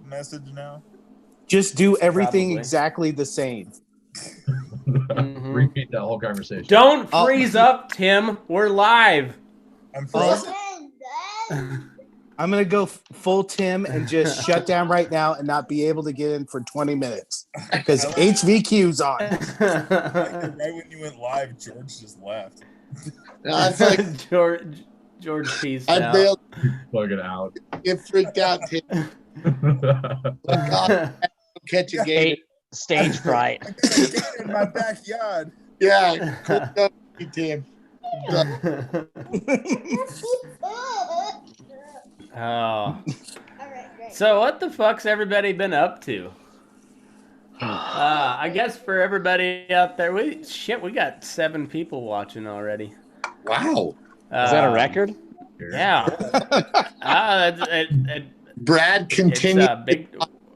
message now? Just do everything Probably. exactly the same. Repeat that whole conversation. Don't freeze up, Tim. We're live. I'm frozen. I'm going to go full Tim and just shut down right now and not be able to get in for 20 minutes because HVQ's on. Right when you went live, George just left. I feel like George peace I out. failed. Plug it out. Get freaked out, Tim. God, catch a gator. Stage fright. I got a gator in my backyard. Yeah, click up, Tim. Oh. So what the fuck's everybody been up to? I guess for everybody out there, we got 7 people watching already. Wow. Is that a record? Yeah. Brad, continue.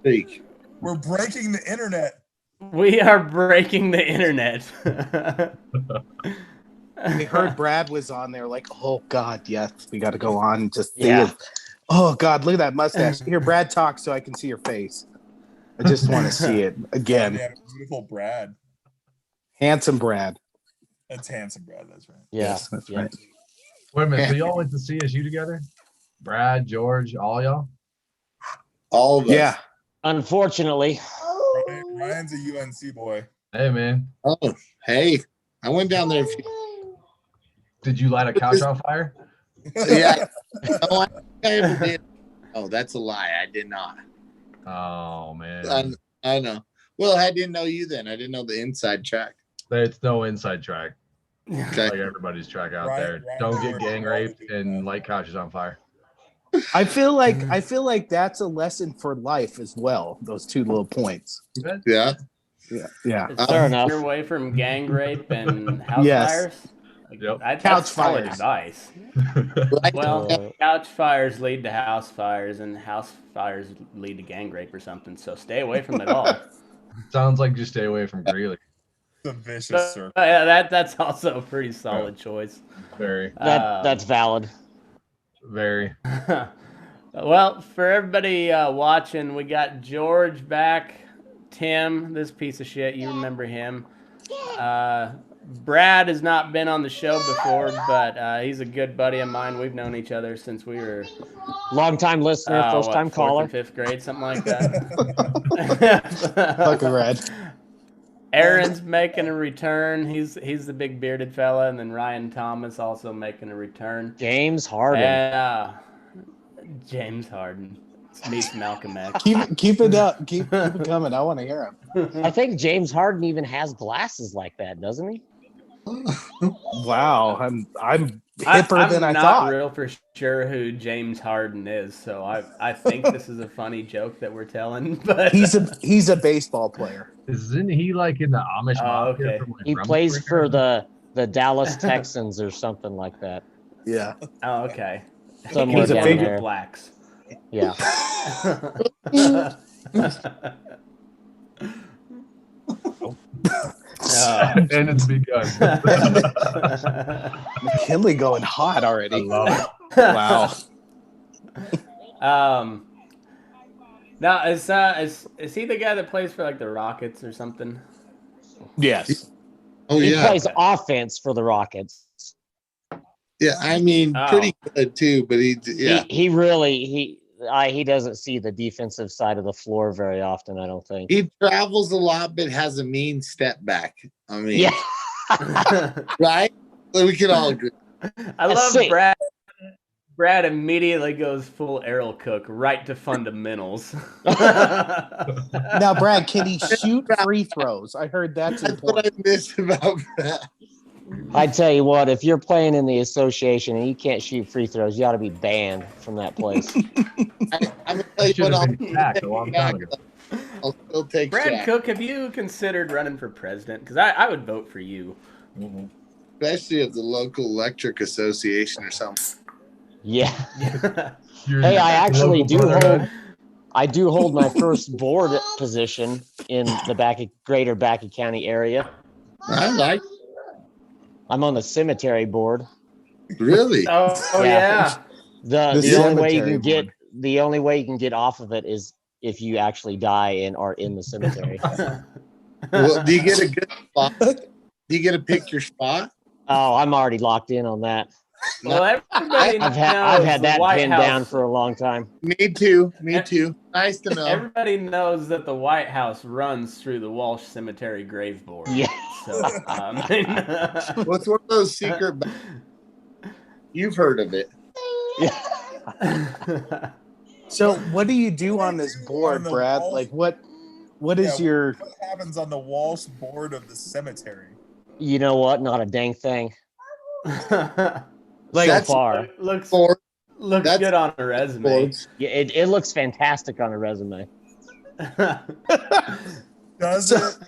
Big. We're breaking the internet. We are breaking the internet. We heard Brad was on there like, oh, God, yes, we got to go on and just see it. Oh, God, look at that mustache. Here, Brad, talk so I can see your face. I just want to see it again. Yeah, beautiful Brad. Handsome Brad. That's handsome Brad, that's right. Yeah. Yes, that's right. Wait a minute. So y'all went to CSU together? Brad, George, all y'all? All of us. Yeah. Unfortunately. Ryan's a UNC boy. Hey, man. Oh, hey. I went down there. Did you light a couch on fire? Yeah. No, I ever did. Oh, that's a lie. I did not. Oh, man. I know. Well, I didn't know you then. I didn't know the inside track. It's no inside track. Okay. Like everybody's track out Ryan- there. Ryan- Don't get gang raped and light couches on fire. I feel like that's a lesson for life as well. Those 2 little points. Yeah. Yeah. Fair enough. You're away from gang rape and house Yes. fires. Yep. That's Couch solid fires. advice. Right. Well, couch fires lead to house fires, and house fires lead to gang rape or something. So stay away from it all. Sounds like just stay away from Greeley. It's a vicious circle. Yeah, that's also a pretty solid choice. Very, That's valid. very. Well, for everybody watching, we got George back. Tim, this piece of shit, you remember him. Brad has not been on the show before, but he's a good buddy of mine. We've known each other since we were Long-time listener, first-time 4th caller. and 5th grade, something like that. Fucking Red. Aaron's making a return. He's the big bearded fella, and then Ryan Thomas also making a return. James Harden. And James Harden meets Malcolm X. Keep it up. Keep it coming. I want to hear him. I think James Harden even has glasses like that, doesn't he? Wow. I'm hipper than I I'm not thought. real for sure who James Harden is, so I think this is a funny joke that we're telling. But He's a baseball player. Isn't he like in the Amish mafia? okay. From, like, He Rumsfeld? plays for the Dallas Texans or something like that. Yeah. oh, okay. Somewhere He's a down figure- there. Blacks. Yeah. And it's begun. McKinley going hot already. I love it. Wow. Now is he the guy that plays for like the Rockets or something? Yes. Oh, He yeah. plays offense for the Rockets. Yeah, I mean, pretty good too, but he doesn't see the defensive side of the floor very often, I don't think. he travels a lot, but has a mean step back. I mean, Yeah. right? We can all agree. I love see. Brad. Brad immediately goes full Errol Cook right to fundamentals. Now, Brad, can he shoot free throws? I heard that's That's what I important. miss about that. I tell you what, if you're playing in the association and you can't shoot free throws, you ought to be banned from that place. I'm gonna tell you Should what, have been sacked a long time ago. I'll still take Brad Shaq, Cook, have you considered running for president? Because I would vote for you. especially of the local electric association or something. Yeah. You're Hey, the I actually local do brotherhood. hold. I do hold my first board position in the greater Baca County area. I like I'm on the cemetery board. really. Oh yeah. The The only way you cemetery can get board. the only way you can get off of it is if you actually die and are in the cemetery. Well, do you get a good spot? Do you get to pick your spot? Oh, I'm already locked in on that. Well, everybody knows I've had the that White pinned House. down for a long time. Me too. Me too. Nice to know. Everybody knows that the White House runs through the Walsh Cemetery grave board. Yeah. So, What's one of those secret? You've heard of it. So what do you do on this board, Brad? Like what is your what happens on the Walsh board of the cemetery? You know what? Not a dang thing. like So far. looks That's good on a resume. boards. Yeah, it looks fantastic on a resume. Does it?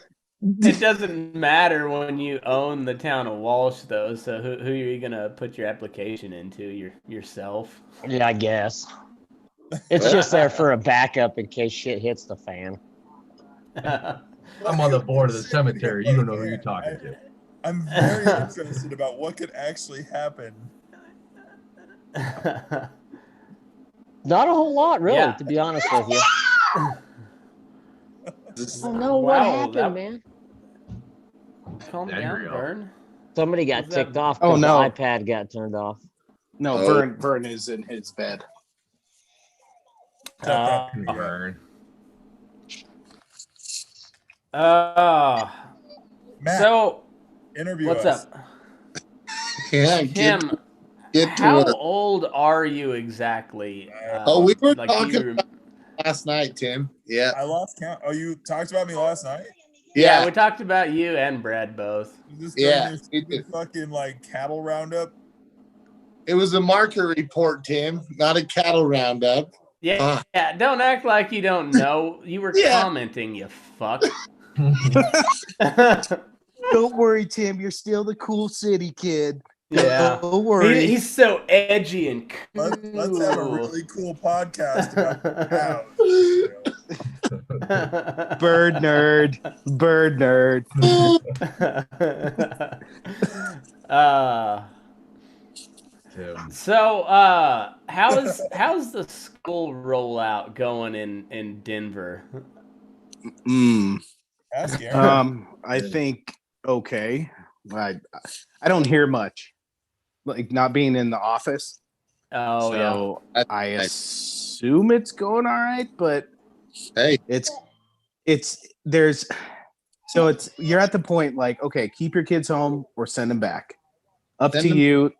It doesn't matter when you own the town of Walsh, though. So who are you gonna put your application into? Yourself? Yeah, I guess. It's just there for a backup in case shit hits the fan. I'm on the board of the cemetery. You don't know who you're talking to. I'm very interested about what could actually happen. Not a whole lot, really, Yeah. to be honest with you. I don't know Wow, what happened, that- man. Calm There down, you go. Vern. Somebody got What's that? ticked off Oh, because no. the iPad got turned off. no Oh. Vern is in his bed. Vern. Matt, so Interview what's us. up, Yeah, Tim? get to How work. old are you exactly? Oh, we were like, talking do you- about last night, Tim. Yeah. I lost count. Oh, you talked about me last night? Yeah, Yeah. we talked about you and Brad both. You just Yeah, doing we your did. fucking like cattle roundup. It was a marker report, Tim, not a cattle roundup. Yeah, yeah. Don't act like you don't know. You were Yeah. commenting, you fuck. Don't worry, Tim. You're still the cool city kid. Yeah. Don't worry. He's so edgy and cool. Let's have a really cool podcast about cows. Bird nerd. Bird nerd. Tim. So how's the school rollout going in Denver? Ask Aaron. I think okay. I don't hear much. Like not being in the office. Oh So yeah. I assume it's going all right, but Hey, it's you're at the point like, okay, keep your kids home or send them back. Up Send to them- you.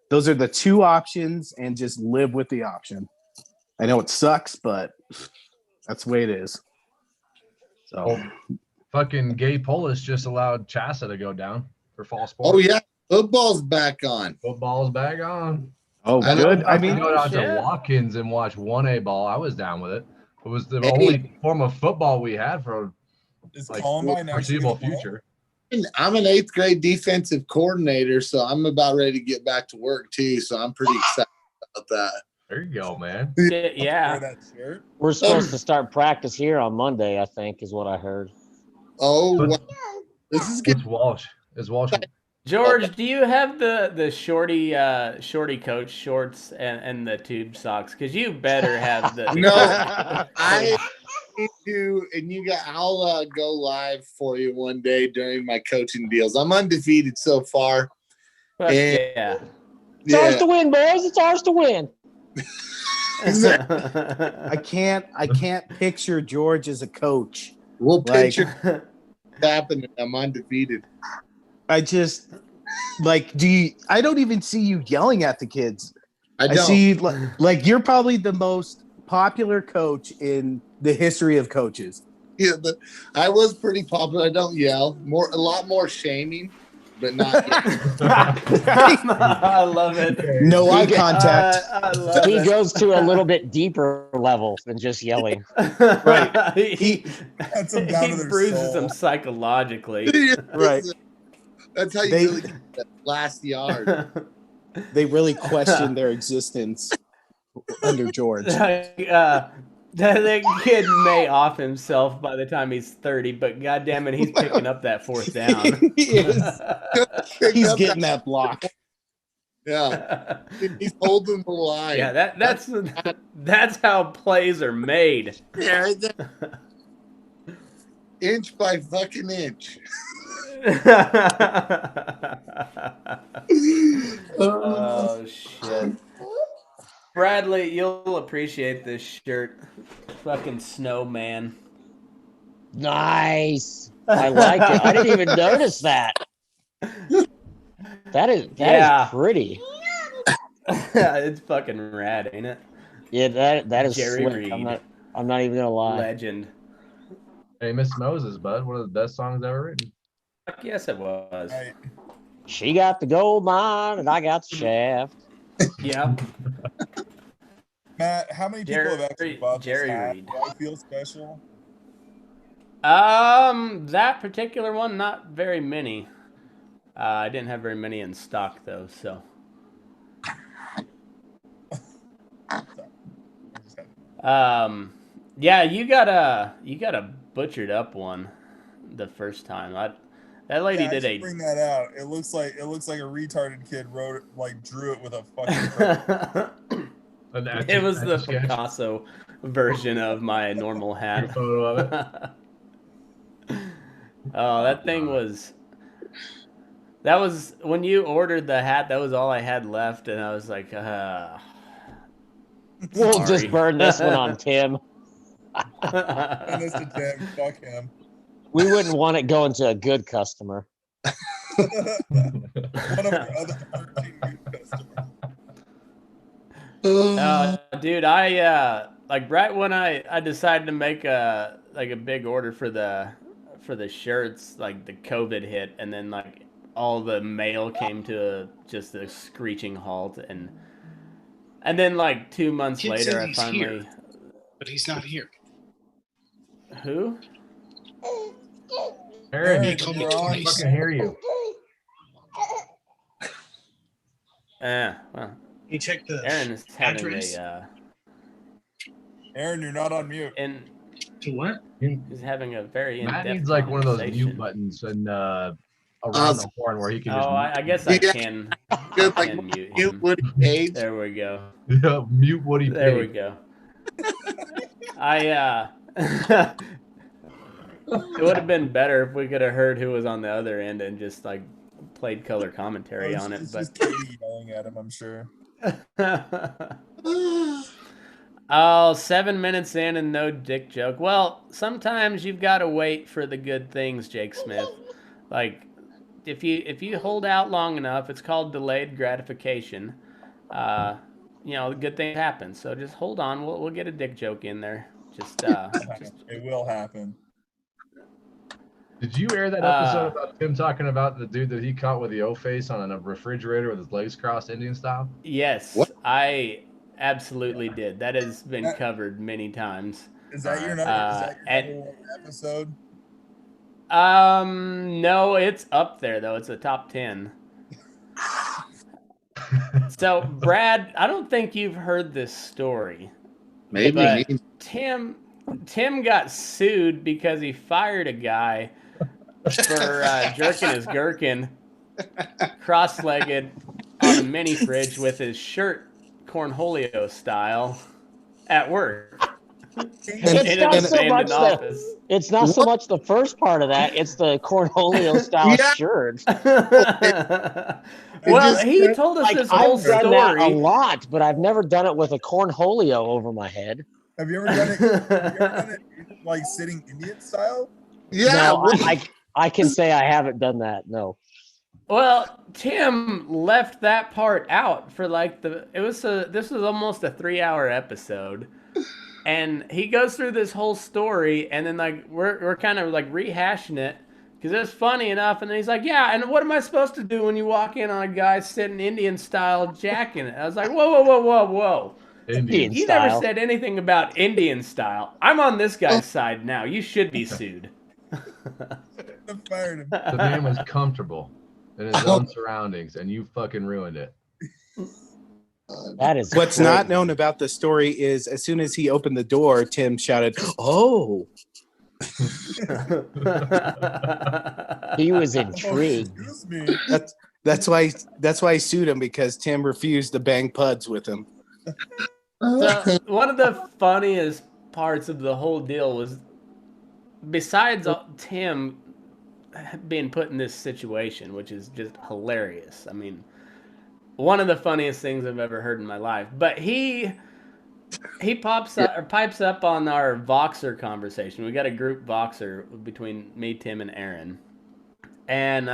Those are the two options, and just live with the option. I know it sucks, but that's the way it is. So Oh, fucking Gay Polis just allowed Chassa to go down for fall sports. oh yeah, football's back on. Football's back on. oh I good. I I mean, mean, go down shit. to Watkins and watch 1A ball. I was down with it. It was the Hey. only form of football we had for Is like Columbine actually foreseeable gonna play? future. I'm an 8th grade defensive coordinator, so I'm about ready to get back to work too. So I'm pretty excited about that. There you go, man. Yeah. Wear Yeah. that shirt. We're supposed to start practice here on Monday, I think, is what I heard. Oh, But- wow. This is good. It's Walsh. Is Walsh? George, do you have the shorty coach shorts and the tube socks? Because you better have the No, I need to, and I'll go live for you one day during my coaching deals. I'm undefeated so far. Fuck yeah. It's ours Yeah, to win, boys. It's ours to win. I can't picture George as a coach. we'll Like, picture happening. I'm undefeated. I just like I don't even see you yelling at the kids. I I don't. see like you're probably the most popular coach in the history of coaches. Yeah, I was pretty popular. I don't yell. A lot more shaming, but not. I love it. No eye contact. I love He it. goes to a little bit deeper level than just yelling. Right. he That's them down to their bruises soul. them psychologically. Right. That's how you They- really get that last yard. They really question their existence under George. That kid may off himself by the time he's 30, but goddamn it, he's picking up that fourth down. He is. He's getting that block. Yeah, he's holding the line. Yeah, that's how plays are made. Yeah, right there. Inch by fucking inch. Oh shit. Bradley, you'll appreciate this shirt. Fucking snowman. Nice. I like it. I didn't even notice that. That is pretty. It's fucking rad, ain't it? Yeah, that is Jerry slick. Reed. I'm not even gonna lie. Legend. Hey, Miss Moses, bud. One of the best songs ever written. Fuck yes, it was. Right. She got the gold mine and I got the shaft. Yep. Matt, how many people have actually bought Jerry this hat? Reed. Do I feel special? That particular one, not very many. I didn't have very many in stock though, so. Yeah, you got a butchered up one the first time. That lady Yeah, did I should bring that out. It looks like a retarded kid wrote it, like drew it with a fucking. It was the Picasso version of my normal hat. Photo of it. Oh, that thing was. That was when you ordered the hat. That was all I had left, and I was like, We'll just burn this one on Tim. And this to Tim, fuck him. We wouldn't want it going to a good customer. One of our other 13 good customers. Dude, I like right when I decided to make a big order for the shirts, like the COVID hit, and then like all the mail came to just a screeching halt, and then like 2 months Kid later, said I he's finally. here, but he's not here. Who? Aaron, He told me I twice. fucking hear you. Well, He checked the Aaron is having address. Aaron, you're not on mute. And To what? he's having a very Matt in-depth needs like one of those conversation. mute buttons and around the horn where he can just. Oh, I guess I Yeah. can. Good, I like can mute mute him. Woody Page. There we go. Yeah, mute Woody. There we Page. go. It would have been better if we could have heard who was on the other end and just like played color commentary on it. It's But just Katie yelling at him, I'm sure. oh, 7 minutes in and no dick joke. Well, sometimes you've got to wait for the good things, Jake Smith. Like if you hold out long enough, it's called delayed gratification. Good things happen. So just hold on. We'll get a dick joke in there. Just It will happen. Did you air that episode about Tim talking about the dude that he caught with the O face on a refrigerator with his legs crossed Indian style? Yes, What? I absolutely did. That has been covered many times. Is that your number one episode? No, it's up there though. It's a top 10. So, Brad, I don't think you've heard this story. Maybe. But Tim got sued because he fired a guy for jerking his gherkin cross-legged on a mini fridge with his shirt cornholio style at work. It's not so much the first part of that. It's the cornholio style shirt. Well, he told us this whole I've done that a story. lot, but I've never done it with a cornholio over my head. Have you ever done it like sitting Indian style? Yeah. No, I can say I haven't done that. No. Well, Tim left that part out for like this was almost a 3-hour episode. And he goes through this whole story, and then like we're kind of like rehashing it because it's funny enough. And then he's like, "Yeah, and what am I supposed to do when you walk in on a guy sitting Indian style jacking it?" I was like, "Whoa! Indian You style. never said anything about Indian style. I'm on this guy's side now. You should be sued." I fired him. The man was comfortable in his own surroundings, and you fucking ruined it. That is What's not known about the story is as soon as he opened the door, Tim shouted, "Oh!" He was intrigued. Excuse me. That's why I sued him, because Tim refused to bang puds with him. So one of the funniest parts of the whole deal was, besides Tim being put in this situation, which is just hilarious. I mean, one of the funniest things I've ever heard in my life. But he pipes up on our Voxer conversation. We got a group Voxer between me, Tim, and Aaron. And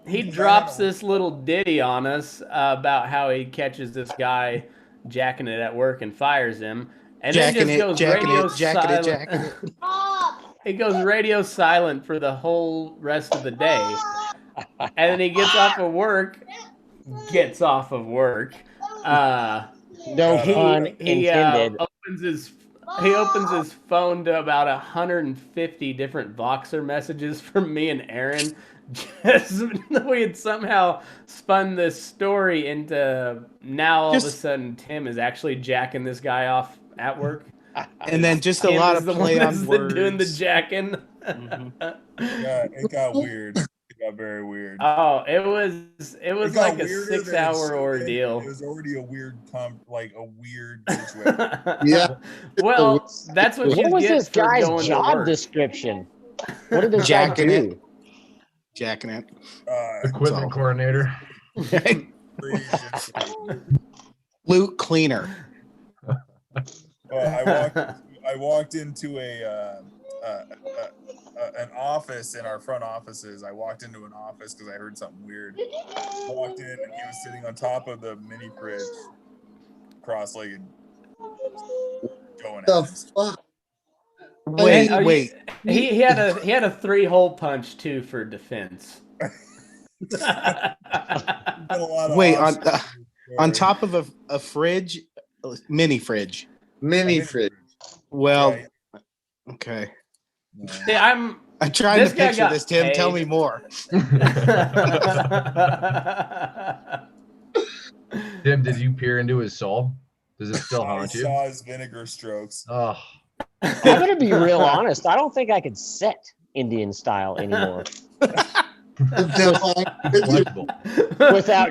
he drops this little ditty on us about how he catches this guy jacking it at work and fires him. And then just goes radio silent. He goes radio silent for the whole rest of the day. And then he gets off of work. No pun intended. He opens his phone to about 150 different Voxer messages from me and Aaron. Just we had somehow spun this story into now all of a sudden Tim is actually jacking this guy off at work. And then just a lot of play on words. Doing the jacking. Yeah, it got weird. It got very weird. Oh, it was like a 6-hour ordeal. It was already a weird situation. Yeah. Well, that's what you was get this for guy's going to job work. description? What did the guy do? Jacking it. Equipment coordinator. Flute cleaner. I walked into an office in our front offices. I walked into an office because I heard something weird. I walked in and he was sitting on top of the mini fridge, cross-legged, going at it. Fuck? Wait. He had a 3-hole punch too for defense. Wait, on top of a fridge, mini fridge. Mini fridge. Well, okay. See, I'm trying to picture this, Tim. paid. Tell me more. Tim, did you peer into his soul? Does it still haunt you? I saw his vinegar strokes. Oh, I'm gonna be real honest. I don't think I could set Indian style anymore without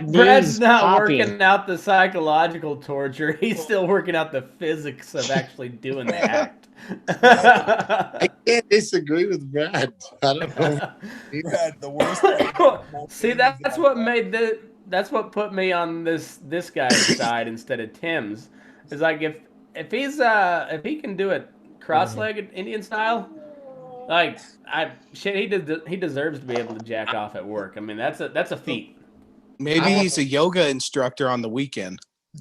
Brad's knees not popping. working out the psychological torture. He's still working out the physics of actually doing the act. I can't disagree with Brad. I don't know. Brad, the worst part See, that's what put me on this guy's side instead of Tim's. Is like if he can do it cross-legged Indian style, like he deserves to be able to jack off at work. I mean, that's a feat. Maybe he's a yoga instructor on the weekend.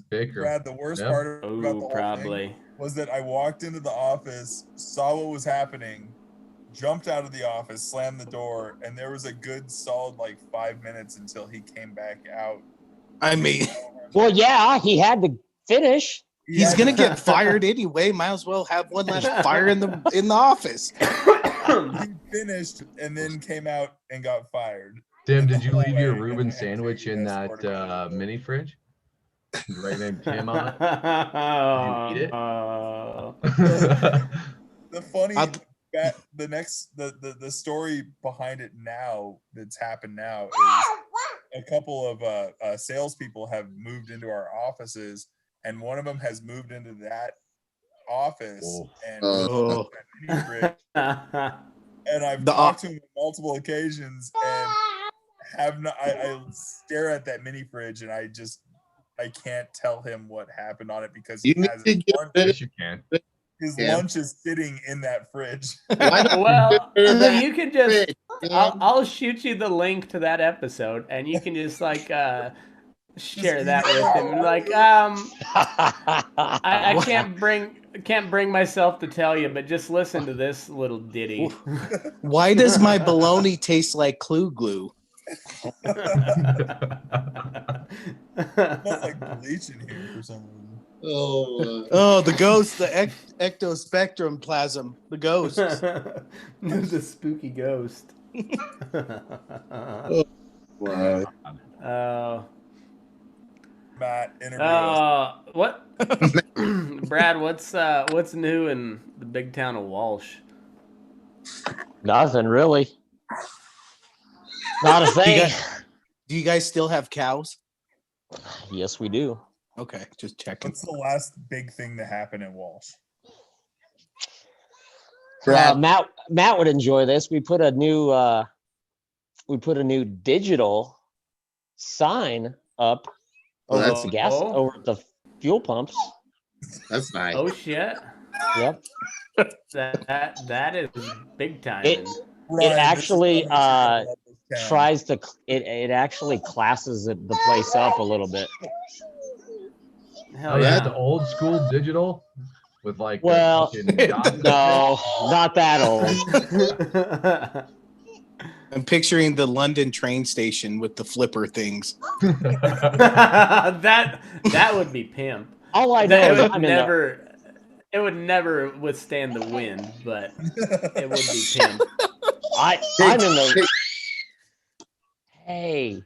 Baker. Brad, the worst part about the whole probably thing was that I walked into the office, saw what was happening, jumped out of the office, slammed the door, and there was a good solid 5 minutes until he came back out. I mean, Well, yeah, he had to finish. he's gonna get fired anyway. Might as well have one last fire in the office. He finished and then came out and got fired. Tim, did you leave your Reuben sandwich in that mini fridge? Right named Tim on it? Did you eat it? The funny the story behind it now that's happened now is a couple of salespeople have moved into our offices, and one of them has moved into that office and mini fridge. And I've talked to him on multiple occasions and I stare at that mini fridge and I can't tell him what happened on it because he has his lunch. Yes, you can. His lunch is sitting in that fridge. Well, you can just I'll shoot you the link to that episode and you can just share that with him. I can't bring myself to tell you, but just listen to this little ditty. Why does my bologna taste like Clue Glue? It smells like bleach in here for some reason. Oh, the ghost, the ectospectrum plasm, the ghost. The spooky ghost. Wow. Matt, interview. What? Brad, what's new in the big town of Walsh? Nothing really. Not a thing. Do you guys still have cows? Yes, we do. Okay, just checking. What's the last big thing to happen in Walsh? Matt would enjoy this. We put a new digital sign up over that's- at the gas over at the fuel pumps. That's nice. Oh shit. Yep. That is big time. It Ryan, actually this is how much you love this town. tries to it actually classes the place up a little bit. Hell Oh, yeah. that's old school digital with like Well, fucking dots. no, not that old. I'm picturing the London train station with the flipper things. that would be pimp. All I know It is would I'm in the, never it would never withstand the wind, but it would be pimp. I'm in the. Hey,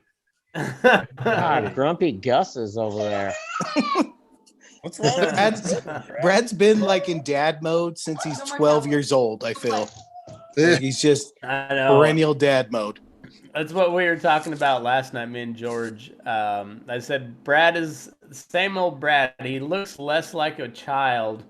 God, Grumpy Gus is over there. What's wrong with Brad's been like in dad mode since he's 12 years old, I feel. Like he's just I know. perennial dad mode. That's what we were talking about last night, me and George. I said Brad is same old Brad. He looks less like a child,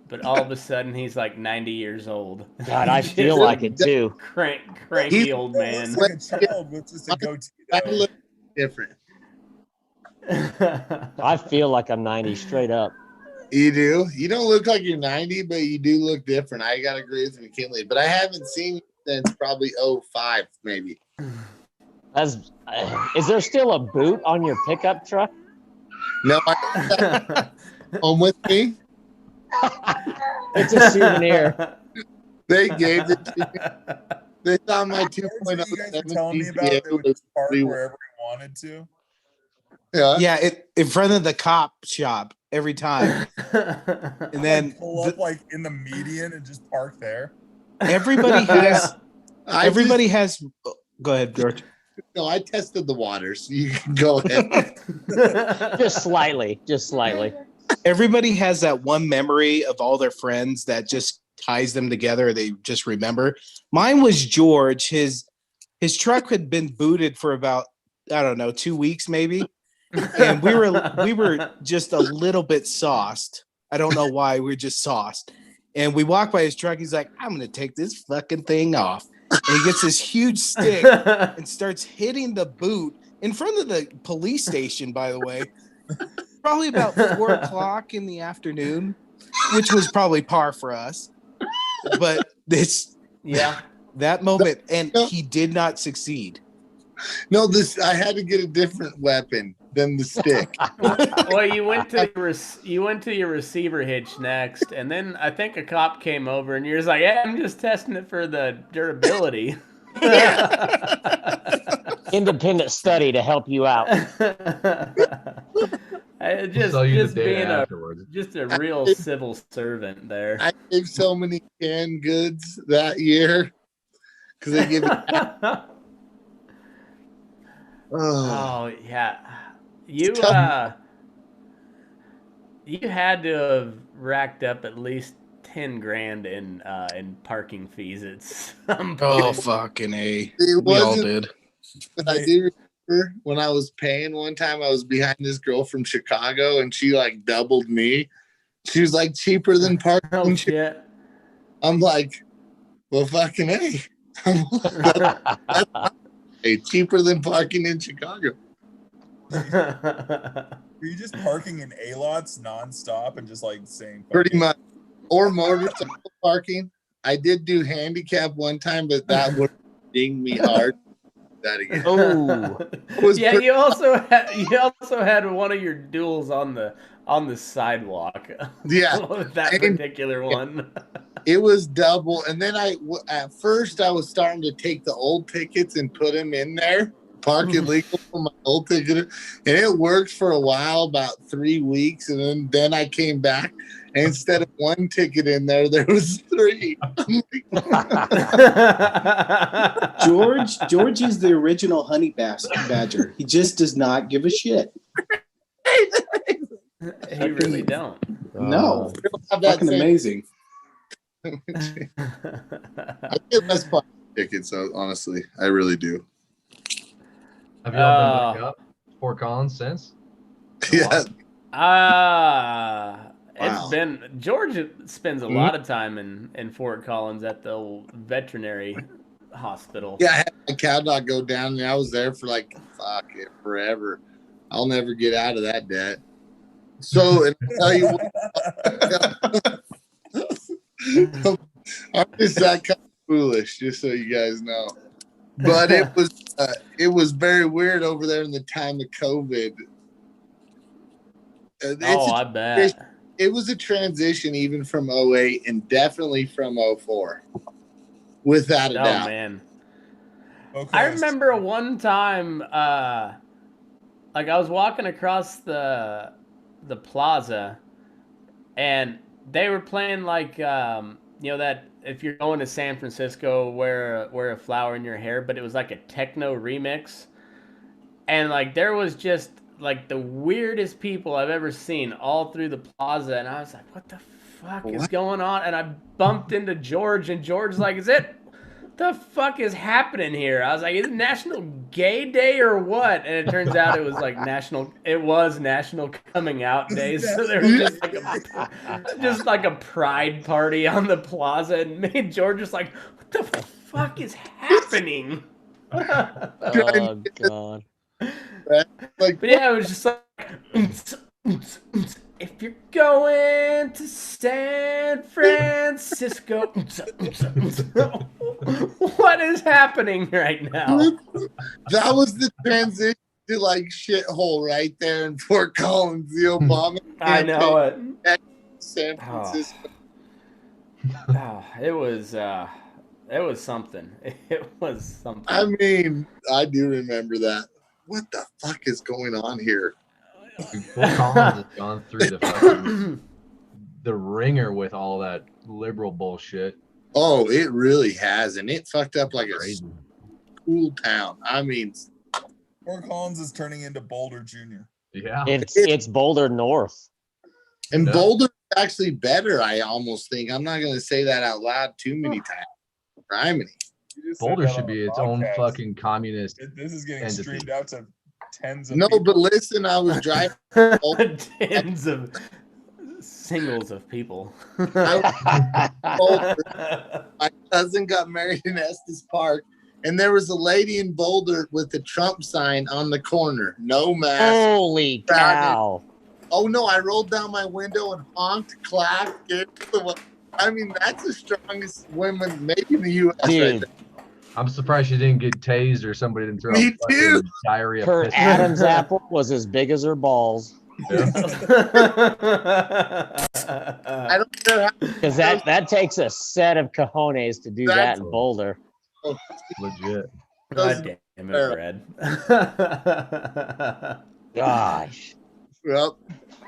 but all of a sudden he's like 90 years old. God, I feel like it too. Cranky old man. Like a child with just a goatee. I though. look different. I feel like I'm 90 straight up. You do. You don't look like you're 90, but you do look different. I gotta agree with McKinley. But I haven't seen you since probably 05, maybe. Is there still a boot on your pickup truck? No, I home with me. It's a souvenir. They gave it to me. They thought my That's what you guys were 2.07 telling me about. GPA They would was just park pretty- wherever we wanted to. Yeah. Yeah, in front of the cop shop every time. And then Like, pull up like in the median and just park there. everybody has I everybody has go ahead, George. No, I tested the waters. You can go ahead. Just slightly. Everybody has that one memory of all their friends that just ties them together. They just remember. Mine was George. His truck had been booted for about, I don't know, 2 weeks maybe. And we were just a little bit sauced. I don't know why, we were just sauced. And we walk by his truck. He's like, I'm gonna take this fucking thing off. And he gets this huge stick and starts hitting the boot in front of the police station, by the way. Probably about 4 o'clock in the afternoon, which was probably par for us. But that moment, and he did not succeed. No, I had to get a different weapon than the stick. Well, you went to your receiver hitch next, and then I think a cop came over, and you're just like, "Yeah, I'm just testing it for the durability." Independent study to help you out. Just Sell you the being data a afterwards. real civil servant there. I gave so many canned goods that year because they give me. Oh yeah, you had to have racked up at least 10 grand in parking fees at some point. Oh, fucking A. It We all wasn't- did. But I do remember when I was paying one time, I was behind this girl from Chicago, and she like doubled me. She was like cheaper than parking. Oh shit! I'm like, well, fucking A. Hey, cheaper than parking in Chicago. Were you just parking in A lots nonstop and just like saying Pretty much. Or motorcycle parking. I did do handicap one time, but that would ding me hard. That again. Oh, Yeah, you also had one of your duels on the sidewalk. Yeah. That particular one. It was double, and then at first I was starting to take the old tickets and put them in there, park illegal for my old ticket, and it worked for a while, about 3 weeks, and then I came back, and instead of one ticket in there was 3. George is the original honey badger. He just does not give a shit. He really don't. No, Have that fucking same- amazing. I get less parking tickets, honestly, I really do. Have y'all been back up Fort Collins since? Yeah. It's Wow. been George spends a lot of time in Fort Collins at the old veterinary hospital. Yeah, I had my cow dog go down, and I was there for like forever. I'll never get out of that debt. So, and I'll tell you what, I'm just that kind of foolish, just so you guys know. But it was very weird over there in the time of COVID. I bet. It was a transition even from 08 and definitely from 04. Without a doubt. Man. Okay. I remember one time, like I was walking across the plaza, and they were playing like that if you're going to San Francisco, wear a flower in your hair, but it was like a techno remix, and like there was just like the weirdest people I've ever seen all through the plaza, and I was like, what the fuck is going on? And I bumped into George, and George's like, is it? The fuck is happening here? I was like, is it National Gay Day or what? And it turns out it was like National Coming Out Day. So there was just like a pride party on the plaza, and me and George just like, what the fuck is happening? Oh God. Like, but yeah, it was just like, if you're going to San Francisco, what is happening right now? That was the transition to like shithole right there in Fort Collins, the Obama. I know it. San Francisco. It was something. It was something. I mean, I do remember that. What the fuck is going on here? Fort Collins has gone through the ringer with all that liberal bullshit. Oh, it really has, and it fucked up like Crazy. a cool town. I mean, Fort Collins is turning into Boulder Junior. Yeah, It's Boulder North, and Yeah. Boulder is actually better. I almost think I'm not going to say that out loud too many times. Criminy. Boulder should be its own fucking communist. This is getting entity. streamed out to tens of No, people. but listen, I was driving. Tens of singles of people. Boulder. My cousin got married in Estes Park, and there was a lady in Boulder with a Trump sign on the corner. No mask. Holy cow! Oh no! I rolled down my window and honked, clapped. I mean, that's the strongest women, maybe in the U.S. Dude. Right there. I'm surprised she didn't get tased or somebody didn't throw Me a fucking too. diarrhea. Her piss. Adam's apple was as big as her balls. Yeah. I don't care how. Because that takes a set of cojones to do that in Boulder. Legit. God damn it, Brad. Gosh. Well,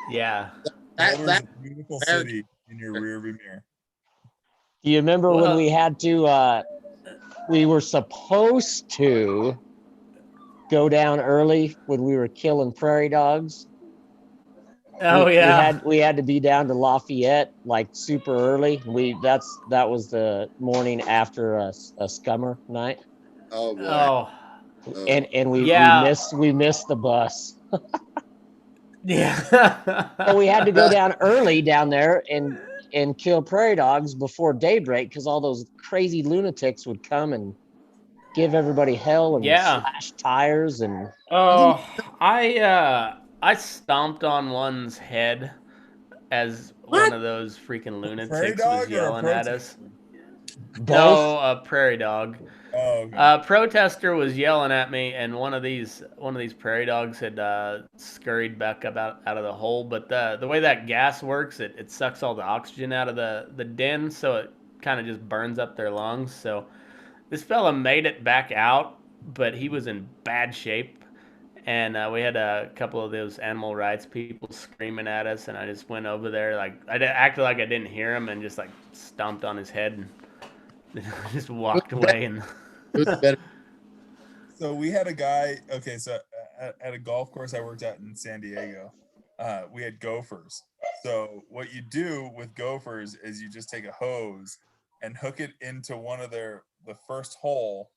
Yeah. Boulder's that a beautiful city in your rearview mirror. Do you remember when Well- we had to, we were supposed to go down early when we were killing prairie dogs? Oh yeah. We had to be down to Lafayette like super early. That was the morning after a scummer night. oh boy. Oh. And we missed the bus. Yeah. So we had to go down early down there and kill prairie dogs before daybreak because all those crazy lunatics would come and give everybody hell and slash tires and. Oh, I stomped on one's head as one of those freaking lunatics was yelling at us. No, a prairie dog. Oh, okay. Protester was yelling at me, and one of these prairie dogs had scurried back up out of the hole. But the way that gas works, it sucks all the oxygen out of the den, so it kind of just burns up their lungs. So this fella made it back out, but he was in bad shape. And we had a couple of those animal rights people screaming at us, and I just went over there, like I acted like I didn't hear him, and just like stomped on his head and just walked away. And So we had a guy. Okay, so at a golf course I worked at in San Diego, we had gophers. So what you do with gophers is you just take a hose and hook it into one of the first hole,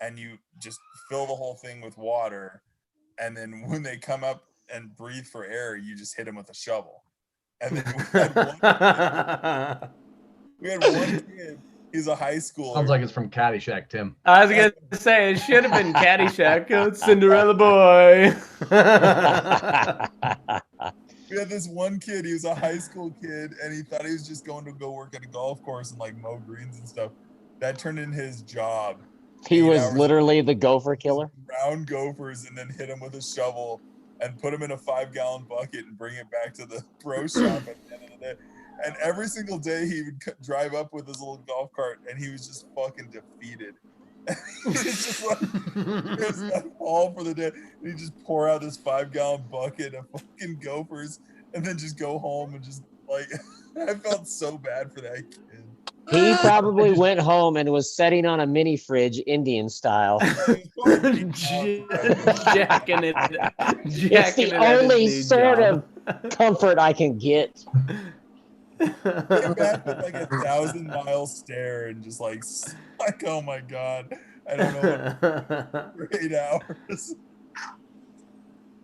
and you just fill the whole thing with water, and then when they come up and breathe for air, you just hit them with a shovel. And then we had one kid. He's a high schooler. Sounds like it's from Caddyshack, Tim. I was gonna say it should have been Caddyshack. Oh, it's Cinderella boy. We had this one kid. He was a high school kid, and he thought he was just going to go work at a golf course and like mow greens and stuff. That turned into his job. He was literally the gopher killer. Round gophers and then hit him with a shovel and put him in a 5-gallon bucket and bring it back to the pro shop at the end of the day. And every single day he would drive up with his little golf cart, and he was just fucking defeated. He was just like, he was like all for the day. And he'd just pour out this 5-gallon bucket of fucking gophers and then just go home and just like, I felt so bad for that kid. He probably went home and was setting on a mini fridge Indian style. Jacking it. It's the only sort of comfort I can get. Came back with like a 1,000-mile stare and just like, oh my god, I don't know what, for 8 hours.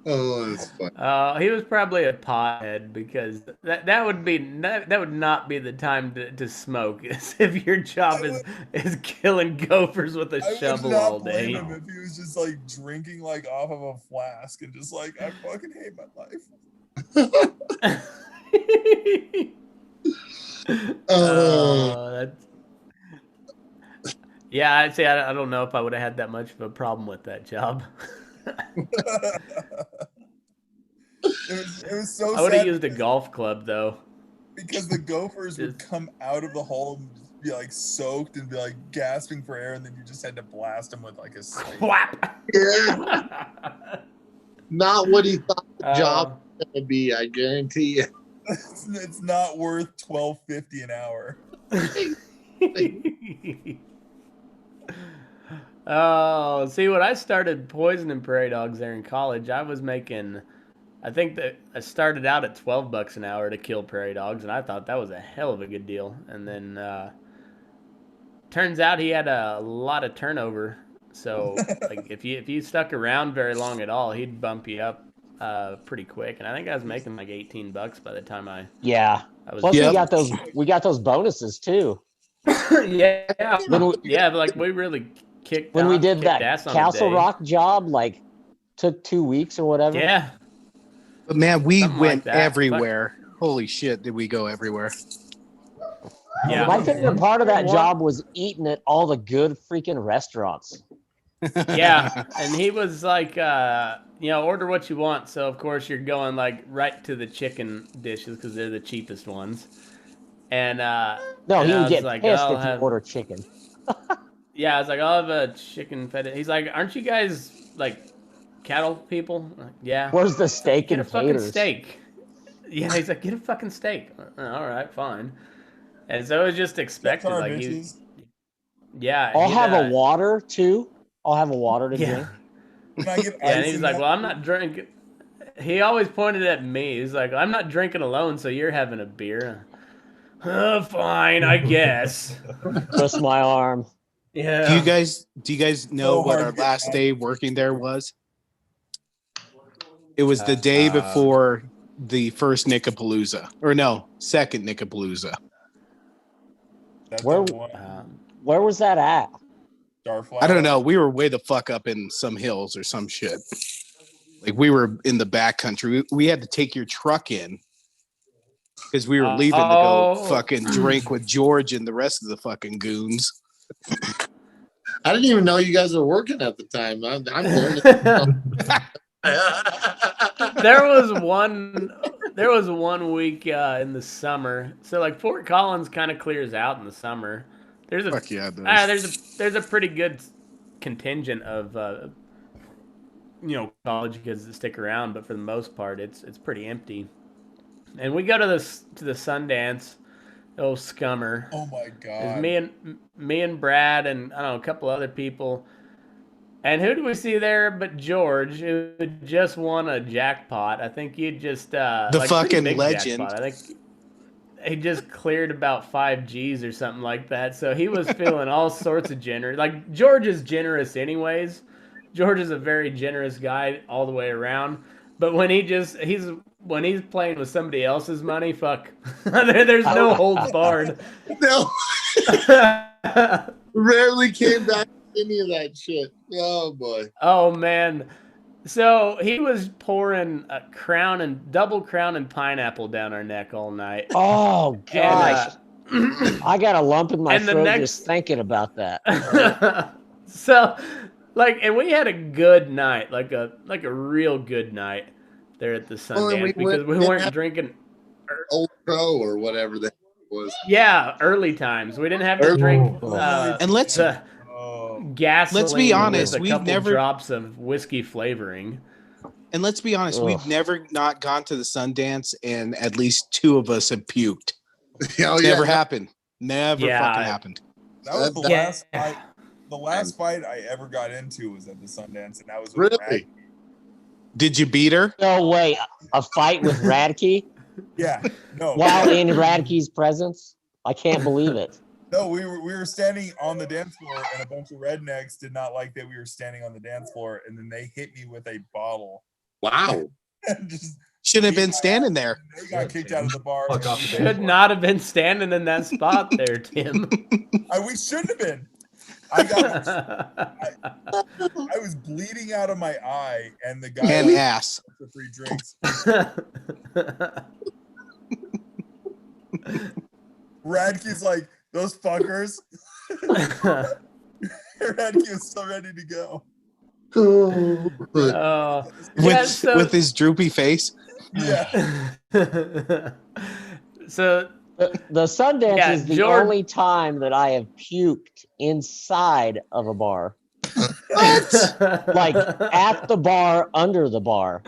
Oh, that's funny. He was probably a pothead, because that would not be the time to smoke if your job is killing gophers with a shovel all day. I would not blame him if he was just like drinking like off of a flask and just like, I fucking hate my life. Yeah, I'd say I don't know if I would have had that much of a problem with that job. It was so I would have sad used a golf club though, because the gophers would come out of the hole and just be like soaked and be like gasping for air, and then you just had to blast them with like a slate. Whap! Yeah. Not what he thought the job was going to be, I guarantee you. It's not worth $12.50 an hour. Oh, see, when I started poisoning prairie dogs there in college, I was making, I think that I started out at $12 an hour to kill prairie dogs, and I thought that was a hell of a good deal. And then turns out he had a lot of turnover. So like if you stuck around very long at all, he'd bump you up pretty quick. And I think I was making like $18 by the time I was. Plus we got those bonuses too. Yeah, but like we really kicked when we did that Castle Rock job, like took 2 weeks or whatever. Yeah, but man, we something went like everywhere. Holy shit, did we go everywhere? Yeah, my favorite part of that job was eating at all the good freaking restaurants. Yeah, and he was like, order what you want. So of course you're going like right to the chicken dishes because they're the cheapest ones. And no, he and would get like, pissed if you order chicken. Yeah, I was like, I'll have a chicken feta. He's like, aren't you guys like cattle people? Like, yeah. Where's the steak Get and a fucking taters? steak. Yeah, he's like, get a fucking steak. All right, fine. And so it was just expected. Like yeah. I'll have a water too. I'll have a water to drink. Can I get Yeah, and he's like, well, I'm not drinking. He always pointed at me. He's like, I'm not drinking alone, so you're having a beer. Fine, I guess. Twist my arm. Yeah. Do you guys know what our last day working there was? It was the day before the first Nickapalooza. Or no, second Nickapalooza. Where was that at? I don't know. We were way the fuck up in some hills or some shit. Like we were in the back country. We had to take your truck in because we were leaving to go fucking drink with George and the rest of the fucking goons. I didn't even know you guys were working at the time. I'm learning. There was one week in the summer. So like Fort Collins kind of clears out in the summer. There's a pretty good contingent of college kids that stick around, but for the most part it's pretty empty. And we go to the Sundance, old scummer. Oh my god! It's me and Brad and I don't know a couple other people. And who do we see there but George, who just won a jackpot? I think you just the fucking legend. Jackpot. he just cleared about 5 G's or something like that. So he was feeling all sorts of generous. Like George is generous anyways. George is a very generous guy all the way around. But when when he's playing with somebody else's money, fuck. There's no holds barred. No. Rarely came back to any of that shit. Oh boy. Oh man. So he was pouring a double crown and pineapple down our neck all night. Oh gosh. And, I got a lump in my and the throat next- just thinking about that. So and we had a good night, like a real good night there at the Sundance because we weren't drinking Old Crow or whatever that was. Yeah, early times. We didn't have to drink And let's gasoline. Let's be honest, with a we've couple never- drops of whiskey flavoring. And let's be honest, Ugh. we've never not gone to the Sundance, and at least 2 of us have puked. Oh, Never happened. Never Yeah. fucking happened. That was the Yeah. last fight. The last fight I ever got into was at the Sundance, and that was with Really? Brad. Did you beat her? No way. A fight with Radke Yeah, no, while in Radke's presence? I can't believe it. no, we were standing on the dance floor, and a bunch of rednecks did not like that we were standing on the dance floor, and then they hit me with a bottle. Wow. And just Should have been standing there. they got kicked out of the bar. Fuck off the dance Should floor. not have been standing in that spot there, Tim. We shouldn't have been. I was bleeding out of my eye, and the guy And ass. for free drinks. Radke's like, those fuckers. Radke was so ready to go. Oh, yeah, With his droopy face. Yeah. So The Sundance Yeah, is the Jordan- only time that I have puked inside of a bar. Like at the bar, under the bar.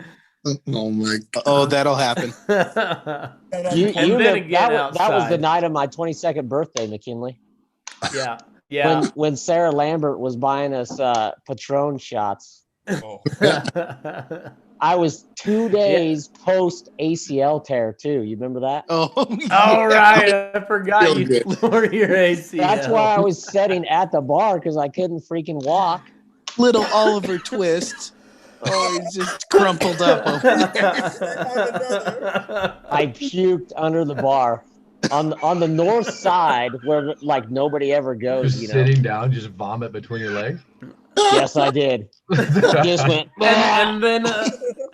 Oh my god. Oh, that'll happen. You And then remember, again that was the outside. night of my 22nd birthday, McKinley. yeah. When Sarah Lambert was buying us Patron shots. Oh. I was 2 days post ACL tear too. You remember that? Oh, All right, I forgot Feel you good. tore your ACL. That's why I was sitting at the bar because I couldn't freaking walk. little Oliver Twist. Oh, he's just crumpled up. I puked under the bar on the north side where like nobody ever goes. Just You know. sitting down, just vomit between your legs. Yes, I did. Just went. and then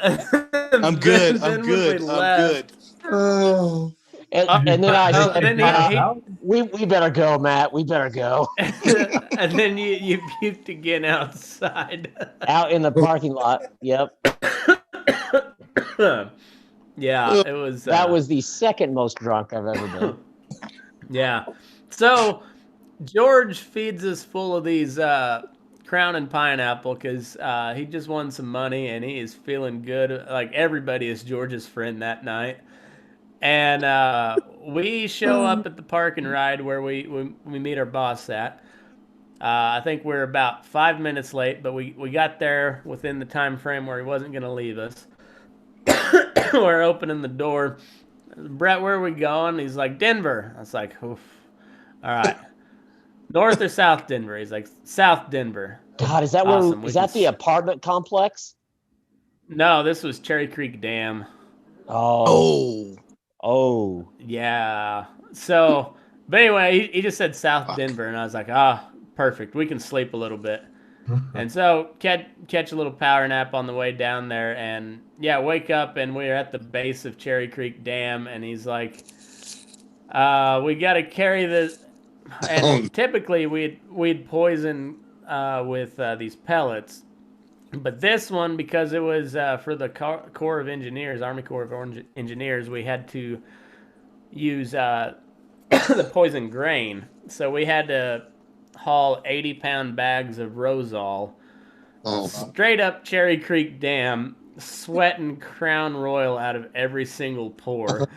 I'm good. then I'm when good. we I'm left- good. Oh. And then I Oh, said, then we better go, Matt. We better go and then you puked again outside. out in the parking lot. Yep, Yeah, it was. that was the second most drunk I've ever been. Yeah. So George feeds us full of these crown and pineapple because he just won some money and he is feeling good. Like everybody is George's friend that night. And we show up at the park and ride where we meet our boss at. I think we're about 5 minutes late, but we got there within the time frame where he wasn't going to leave us. We're opening the door. Brett, where are we going? He's like, Denver. I was like, oof. All right. North or South Denver? He's like, South Denver. God, is that Awesome. where? Is that the apartment complex? No, this was Cherry Creek Dam. Oh, Oh, Yeah. So, but anyway, he just said South Denver, and I was like, perfect. We can sleep a little bit. And so catch a little power nap on the way down there, and yeah, wake up and we're at the base of Cherry Creek Dam, and he's like, we got to carry this. And typically we'd poison with these pellets, but this one, because it was for the Corps of Engineers, Army Corps of Engineers, we had to use the poison grain. So we had to haul 80-pound bags of Rosol straight up Cherry Creek Dam, sweating Crown Royal out of every single pore.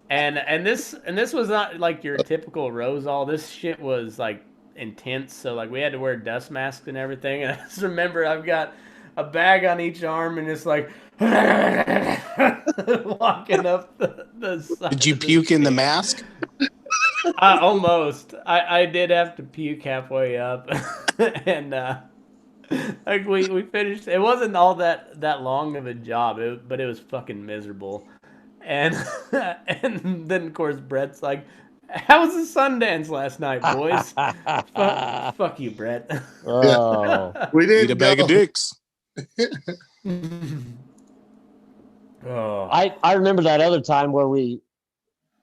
And this was not like your typical Rosol. This shit was like intense. So like we had to wear dust masks and everything. And I just remember I've got a bag on each arm and it's like, walking up the side. Did you of the puke in the stairs. mask? Almost. I did have to puke halfway up, and like we finished. It wasn't all that long of a job, but it was fucking miserable. And and then of course Brett's like, "How was the Sundance last night, boys?" Fuck you, Brett. Oh, We Eat a didn't bag go. of dicks. Oh. I remember that other time where we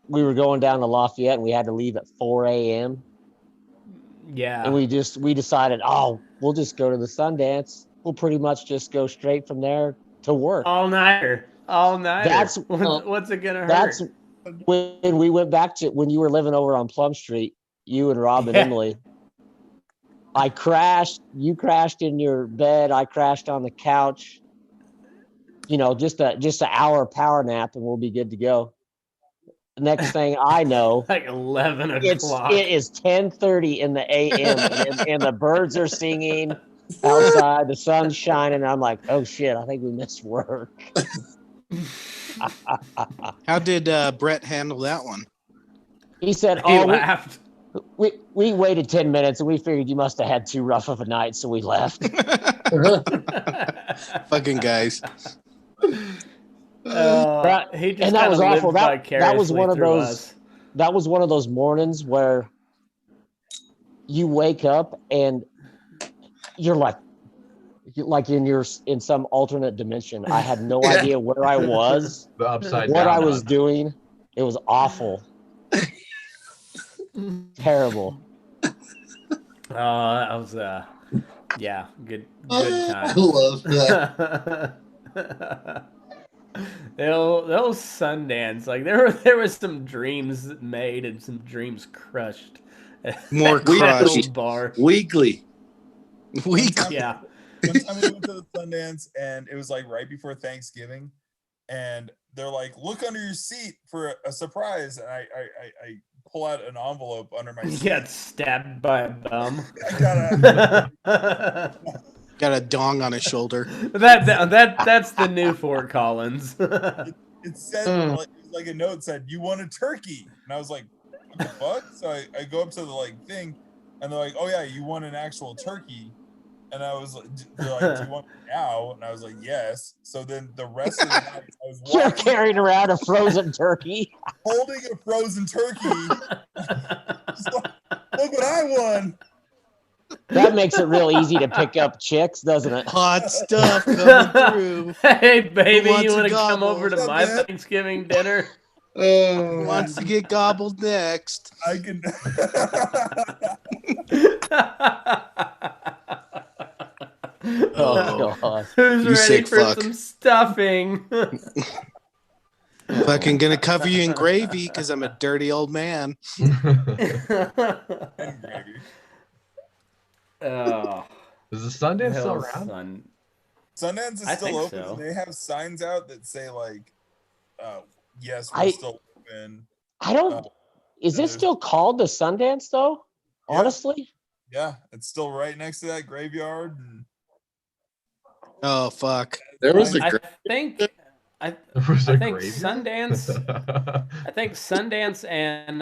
were going down to Lafayette and we had to leave at 4 a.m. Yeah. and we decided, oh, we'll just go to the Sundance. We'll pretty much just go straight from there to work. All nighter. That's What's it gonna hurt? that's when we went back to when you were living over on Plum Street, you and Rob and Yeah. Emily. I crashed. You crashed in your bed. I crashed on the couch. You know, just an hour power nap, and we'll be good to go. The next thing I know, like 11 it o'clock. is 10:30 in the a.m. and the birds are singing outside. The sun's shining. I'm like, oh shit! I think we missed work. How did Brett handle that one? He said, He "Oh, laughed. we waited 10 minutes and we figured you must have had too rough of a night, so we left." Fucking guys. He just And that was awful. That was one of through those. us. That was one of those mornings where you wake up and you're like in some alternate dimension. I had no idea where I was, The upside what down I was dog. doing. It was awful. Terrible. That was yeah, good I times. love that. Those Sundance, like there was some dreams made and some dreams crushed. More At that crushed. old bar. Weekly. Yeah. One time we went to the Sundance and it was like right before Thanksgiving, and they're like, "Look under your seat for a surprise." And I pull out an envelope under my You seat. got stabbed by a bum. I Got a dong on his shoulder. That's the new Fort Collins. It said like, it was like a note said, "You want a turkey?" And I was like, "What the fuck?" So I go up to the like thing, and they're like, "Oh yeah, you want an actual turkey?" And I was like, they're like, "Do you want it now?" And I was like, "Yes." So then the rest of the night, I was You're walking carrying around a frozen turkey. holding a frozen turkey. Just like, look what I won. That makes it real easy to pick up chicks, doesn't it? Hot stuff coming through. Hey baby, wants you a want to come gobble? over to What's up, my man? Thanksgiving dinner? Oh, Wants to get gobbled next. I can. Oh, God. Who's You ready sick for fuck. some stuffing? Fucking gonna cover you in gravy because I'm a dirty old man. And gravy. Oh, Is the Sundance still hell, around? son. Sundance is I still think open. so. And they have signs out that say like, "Yes, we're I- still open." I don't. Is it still called the Sundance though? Yeah. Honestly, Yeah, it's still right next to that graveyard. And Oh fuck. there was a I great. think I Was there think graveyard? Sundance. I think Sundance and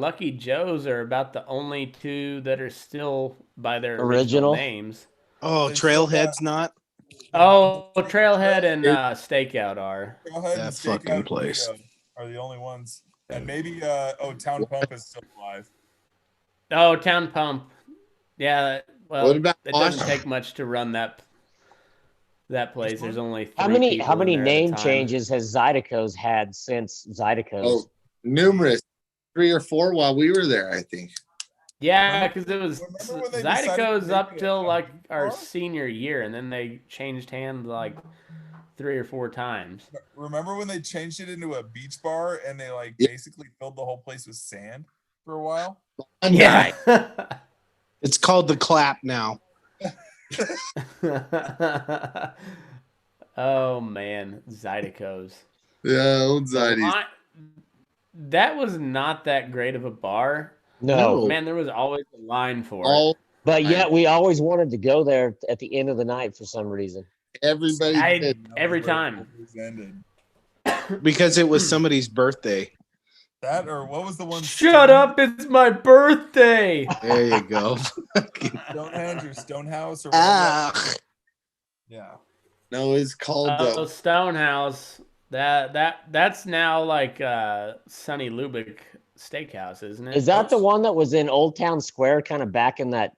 Lucky Joe's are about the only two that are still by their original Original? names. Oh, They still Trailhead's not. Oh, Trailhead and Stakeout are. Go ahead That and Stakeout fucking and place. Burrito are the only ones. And maybe Town Pump is still alive. Oh, Town Pump. Yeah, well, What about it doesn't Austin? take much to run that place. There's only three how many people in there at a name time. changes has Zydeco's had since Zydeco's? Oh, numerous, 3 or 4 while we were there, I think. Yeah, because it was Remember when they decided to Zydeco's make up it till a like beach our bar? senior year, and then they changed hands like 3 or 4 times. Remember when they changed it into a beach bar and they like Yeah. basically filled the whole place with sand for a while? Yeah. It's called the Clap now. Oh man, Zydeco's. Yeah, old Zydie. That was not that great of a bar. No, Man, there was always a line for it. All but yet we always wanted to go there at the end of the night for some reason. Everybody did. Every time. Ended. Because it was somebody's birthday. That or what was the one? Shut up! It's my birthday. There you go. Stonehenge or Stonehouse or whatever. Yeah. No, it's called Stonehouse. That's now like Sunny Lubick Steakhouse, isn't it? Is that the one that was in Old Town Square, kind of back in that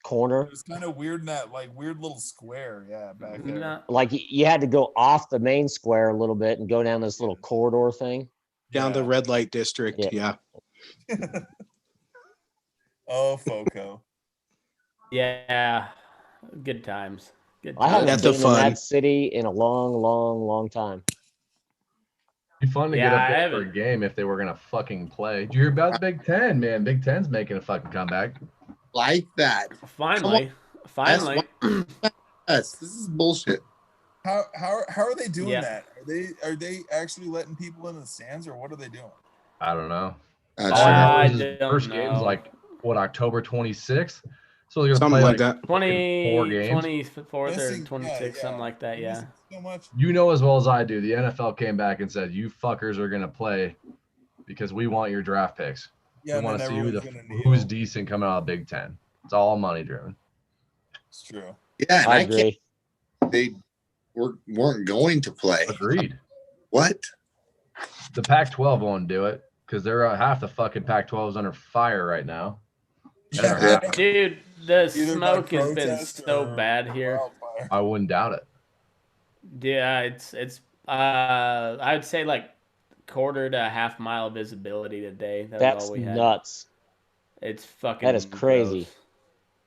corner? It was kind of weird in that like weird little square, yeah, back there. No. Like you had to go off the main square a little bit and go down this little corridor thing. Down the red light district, yeah. Oh, Foco. Yeah, good times. Good I times. haven't been in that city in a long time. It'd be fun to get up there for a game if they were gonna fucking play. Did you hear about the Big Ten, man? Big Ten's making a fucking comeback. Like that. Finally. Yes, this is bullshit. How are they doing that? Are they actually letting people in the stands, or what are they doing? I don't know. First game's like what, October 26th? So they're gonna something play like that. 4 games. 24th or 26th, something like that, yeah. So much. You know as well as I do, the NFL came back and said, you fuckers are gonna play because we want your draft picks. Yeah, we want to see who's decent coming out of Big Ten. It's all money driven. It's true. Yeah, I agree. They weren't going to play. Agreed. What? The Pac-12 won't do it because they're half the fucking Pac-12 is under fire right now. Yeah. Dude, the smoke has been so bad here. I wouldn't doubt it. Yeah, it's I would say like quarter to a half mile visibility today. That's all we had. Nuts. It's fucking. That is crazy. Gross.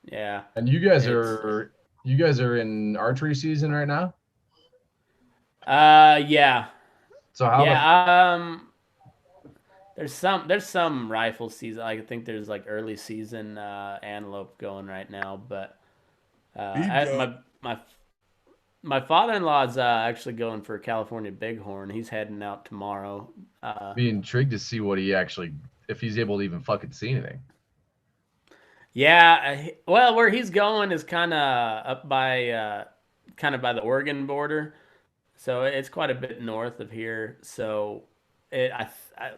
Yeah. And you guys are in archery season right now? Yeah. So how there's some rifle season. I think there's like early season antelope going right now, but my father-in-law is actually going for California bighorn. He's heading out tomorrow. be intrigued to see what if he's able to even fucking see anything. Yeah, well, where he's going is kind of up by the Oregon border, so it's quite a bit north of here. So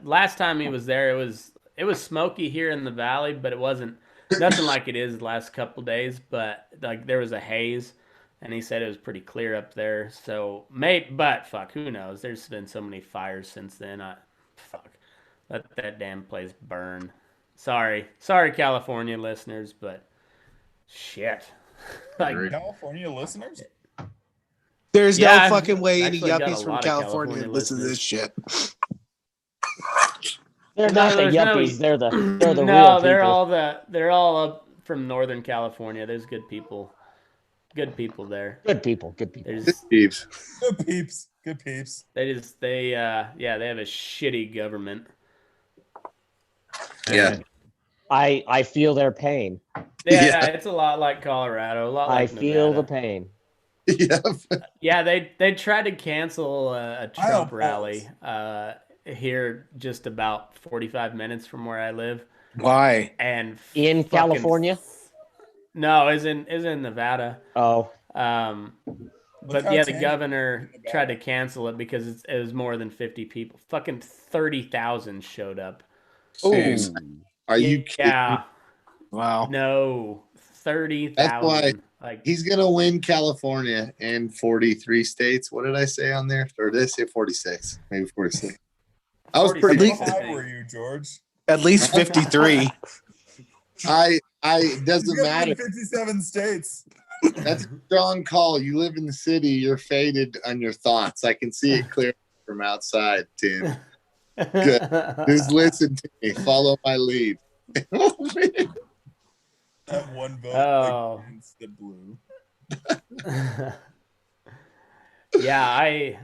last time he was there, it was smoky here in the valley, but it wasn't nothing like it is the last couple days. But like there was a haze, and he said it was pretty clear up there. So but fuck, who knows? There's been so many fires since then. Let that damn place burn. Sorry, California listeners, but shit. Like California listeners? There's no fucking way any yuppies from California listen to this shit. They're not the yuppies. They're the real people. They're all up from Northern California. There's good people. Good people there. Good people. Good peeps. They have a shitty government. Yeah. I feel their pain. Yeah, it's a lot like Colorado. A lot like I feel the pain. Yeah, they tried to cancel a Trump rally here just about 45 minutes from where I live. Why? And in California? No, is in Nevada. Oh. But yeah, the governor tried to cancel it because it was more than 50 people. Fucking 30,000 showed up. Oh, are you kidding? Yeah. Wow. No, 30,000. That's why he's gonna win California and 43 states. What did I say on there? Or did I say 46? Maybe 46. I was pretty. How high were you, George? At least 53. It doesn't matter. 57 states. That's a strong call. You live in the city. You're faded on your thoughts. I can see it clear from outside, Tim. Good. Just listen to me. Follow my lead. That one vote against the blue. Yeah,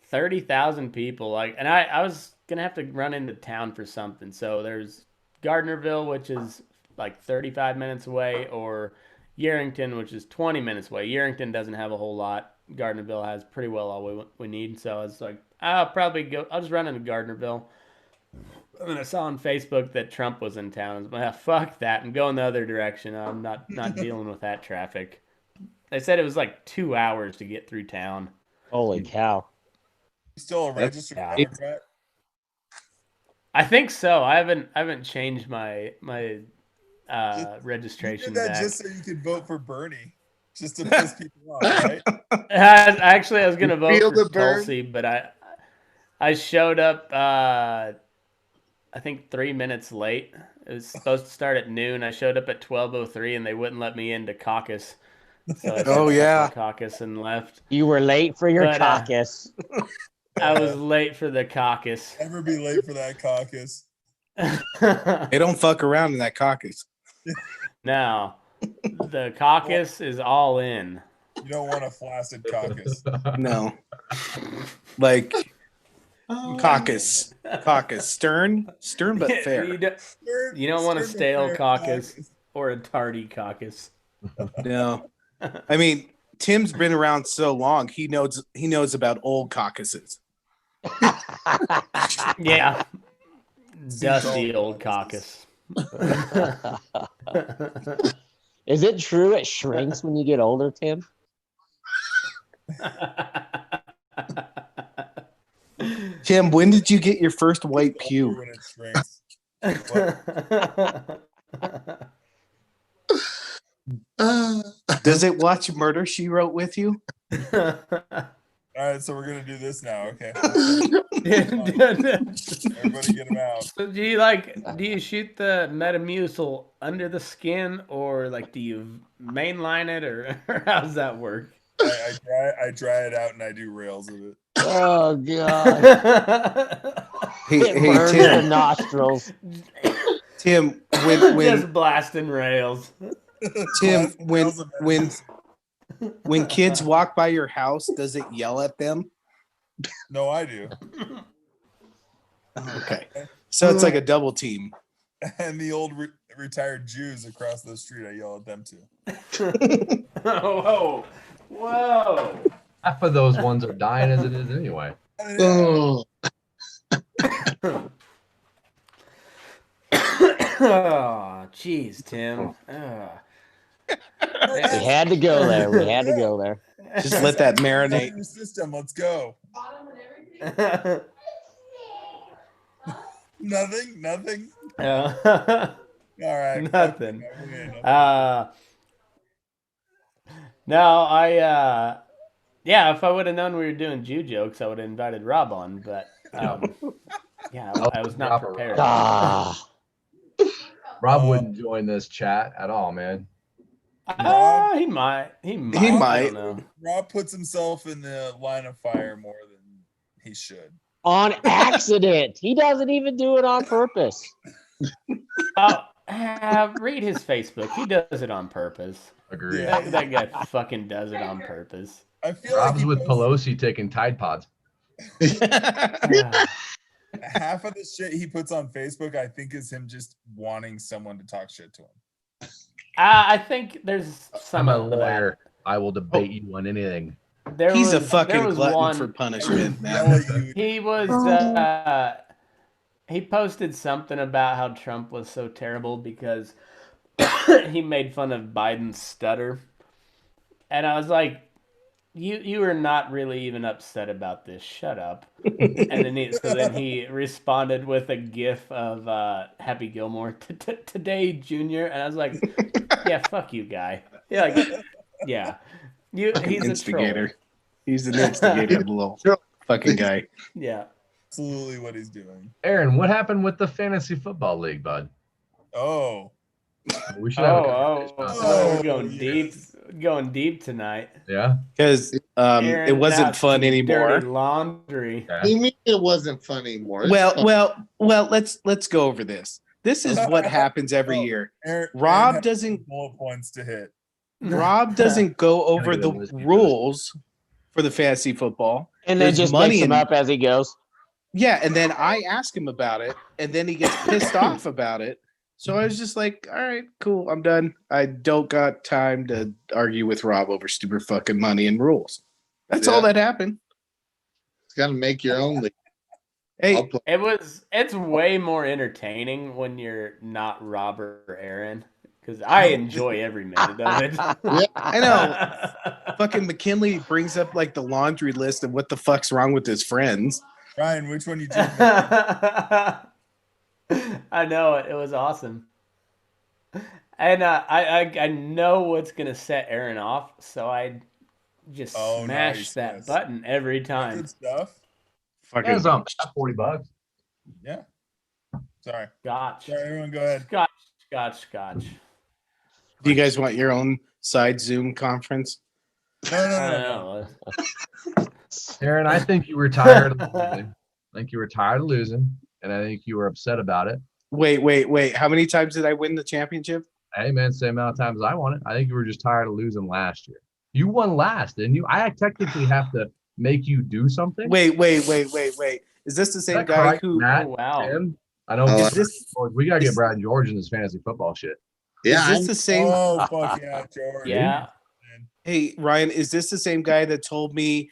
30,000 people. And I was gonna have to run into town for something. So there's Gardnerville, which is like 35 minutes away, or Yerington, which is 20 minutes away. Yerington doesn't have a whole lot. Gardnerville has pretty well all we need. So I was like, I'll just run into Gardnerville. And then I saw on Facebook that Trump was in town. I was like, fuck that. I'm going the other direction. I'm not dealing with that traffic. They said it was like 2 hours to get through town. Holy cow! Still a registered Yeah. Democrat? I think so. I haven't changed my You registration did that back. just so you could vote for Bernie, just to piss people off, right? Actually, I was gonna vote Feel for the burn? Tulsi, but I showed up. I think 3 minutes late. It was supposed to start at noon. I showed up at 12:03, and they wouldn't let me into caucus. So I Oh, said, yeah. "Fuck my caucus," and left. You were late for your But, caucus. I was late for the caucus. Never be late for that caucus. They don't fuck around in that caucus. No, the caucus is all in. You don't want a flaccid caucus. No. Like caucus. Stern but fair. You don't want a stale caucus or a tardy caucus. No. I mean, Tim's been around so long, he knows about old caucuses. Yeah. Dusty old caucus. Is it true it shrinks when you get older, Tim? Tim, when did you get your first white pew? When it shrinks. Does it watch Murder, She Wrote with you? All right, so we're gonna do this now. Okay. Everybody get them out. So do you shoot the Metamucil under the skin, or like do you mainline it, or how does that work? I dry it out and I do rails of it. Oh god! Hey, It burns the Tim. nostrils. Tim, Just blasting rails. Tim, Rails of it. when kids walk by your house, does it yell at them? No, I do. Okay. So it's like a double team. And the old retired Jews across the street, I yell at them too. Whoa. Half of those ones are dying as it is anyway. Oh, Oh, jeez, Tim. We had to go there. We had to go there. Just let that marinate. Your system, let's go. Nothing. All right. Nothing. Okay, No, yeah, if I would have known we were doing Jew jokes, I would have invited Rob on, but yeah, I was not prepared. Rob wouldn't join this chat at all, man. He might. I don't know. Rob puts himself in the line of fire more than he should. On accident. He doesn't even do it on purpose. Read his Facebook. He does it on purpose. Agreed. Yeah. That guy fucking does it on purpose. I feel Rob's like with Pelosi taking Tide Pods. half of the shit he puts on Facebook, I think, is him just wanting someone to talk shit to him. I think there's some I'm a of that. lawyer. I will debate you on anything. He's a fucking glutton for punishment, man. He was he posted something about how Trump was so terrible because he made fun of Biden's stutter. And I was like, you are not really even upset about this. Shut up. And then he responded with a gif of Happy Gilmore today, Junior. And I was like, yeah, fuck you, guy. Yeah, like, yeah. He's instigator. A troll. He's an instigator, little fucking guy. Yeah. Absolutely what he's doing. Aaron, what happened with the fantasy football league, bud? Oh. We should have a conversation about that. We're going deep tonight. Yeah. Because it wasn't fun anymore. Dirty laundry. what do you mean it wasn't fun anymore? Well, let's go over this. This is what happens every year. Rob doesn't bullet points to hit. Rob doesn't go over the rules for the fantasy football. And then just makes them up as he goes. Yeah, and then I ask him about it, and then he gets pissed off about it. So I was just like, all right, cool, I'm done. I don't got time to argue with Rob over stupid fucking money and rules. That's all that happened. It's got to make your own league. Hey, it's way more entertaining when you're not Rob or Aaron. because I enjoy every minute of it. I know. Fucking McKinley brings up like the laundry list of what the fuck's wrong with his friends. Ryan, which one you choose? I know it. It was awesome. And I know what's gonna set Aaron off, so I just smash nice, that yes. button every time. Good stuff. Fucking Amazon, $40. Yeah. Sorry. Scotch. Sorry, everyone, go ahead. Scotch. Do you guys want your own side Zoom conference? No. Aaron, I think you were tired of losing. I think you were tired of losing, and I think you were upset about it. Wait. How many times did I win the championship? Hey, man, same amount of times I won it. I think you were just tired of losing last year. You won last, didn't you? I technically have to make you do something. Wait. Is this the same guy correct, who? Matt, Oh, wow. Tim? I don't Is get this we gotta get Brad and George in this fantasy football shit. Yeah, is this the same? Oh, fuck yeah, George. Yeah. Hey, Ryan, is this the same guy that told me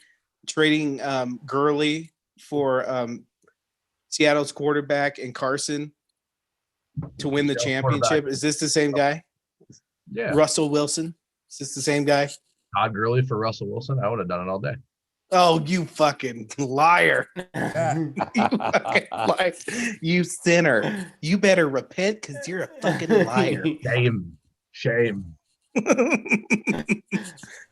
trading Gurley for Seattle's quarterback and Carson to win the Seattle championship? quarterback. Is this the same guy? Yeah. Russell Wilson? Is this the same guy? Todd Gurley for Russell Wilson. I would have done it all day. Oh, you fucking liar. You fucking liar. You sinner. You better repent because you're a fucking liar. Shame.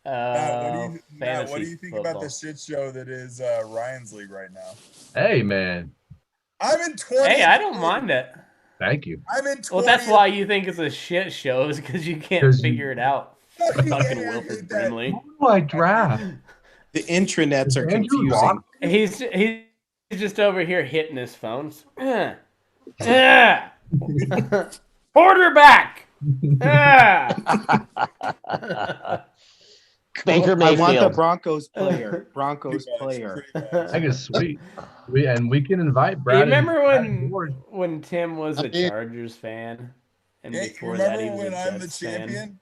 Matt, what do you think about the shit show that is Ryan's league right now? Hey, man. I'm in 20. Hey, I don't mind it. Thank you. I'm in 20. Well, that's why you think it's a shit show, is because you can't figure it out. Fucking Fucking yeah, Wilford Brimley. Who do I draft? The intranets are Andrew confusing. Rock? He's just over here hitting his phones. Quarterback. Baker I Mayfield. want the Broncos player. I think it's sweet. We can invite Brad. You remember and George. when Tim was a Chargers fan, and Hey, before that remember he was when a I'm the Jets fan? champion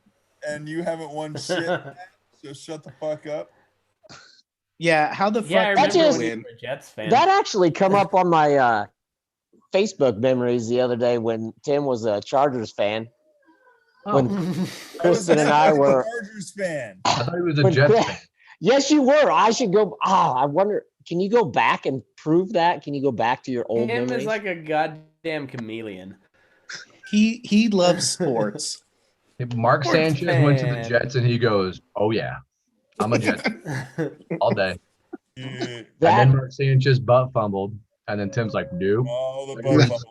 and you haven't won shit? So shut the fuck up. Yeah, how the fuck Yeah, I did remember you when you win? were a Jets fan. That actually come up on my Facebook memories the other day when Tim was a Chargers fan. When Kristen and I were a Chargers fan. I thought he was a Jets fan. Yes, you were. I should go. I wonder. Can you go back and prove that? Can you go back to your old Tim memories? is like a goddamn chameleon. He loves sports. Mark Sports Sanchez went to the fan. Jets and he goes, "Oh yeah, I'm a Jets all day." Yeah. And then Mark Sanchez butt fumbled, and then Tim's like, "Nope." Oh, the butt fumble.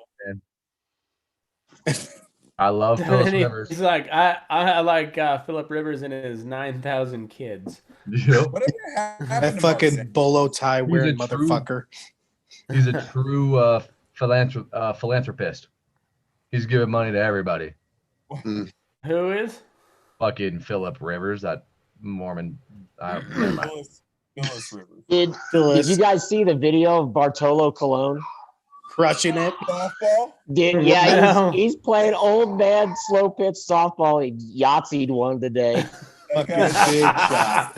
I love Philip And Rivers. he's like, I like Philip Rivers and his 9,000 kids. Yep. Whatever happened That to Mark fucking Sanchez? bolo tie wearing a true- motherfucker. He's a true philanthropist. He's giving money to everybody. Who is? Fucking Philip Rivers, that Mormon. Never mind. Phyllis Rivers. Did you guys see the video of Bartolo Colon? Crushing it. Softball? Yeah, No. he's playing old man slow pitch softball. He Yahtzeed one today. Fucking big shot.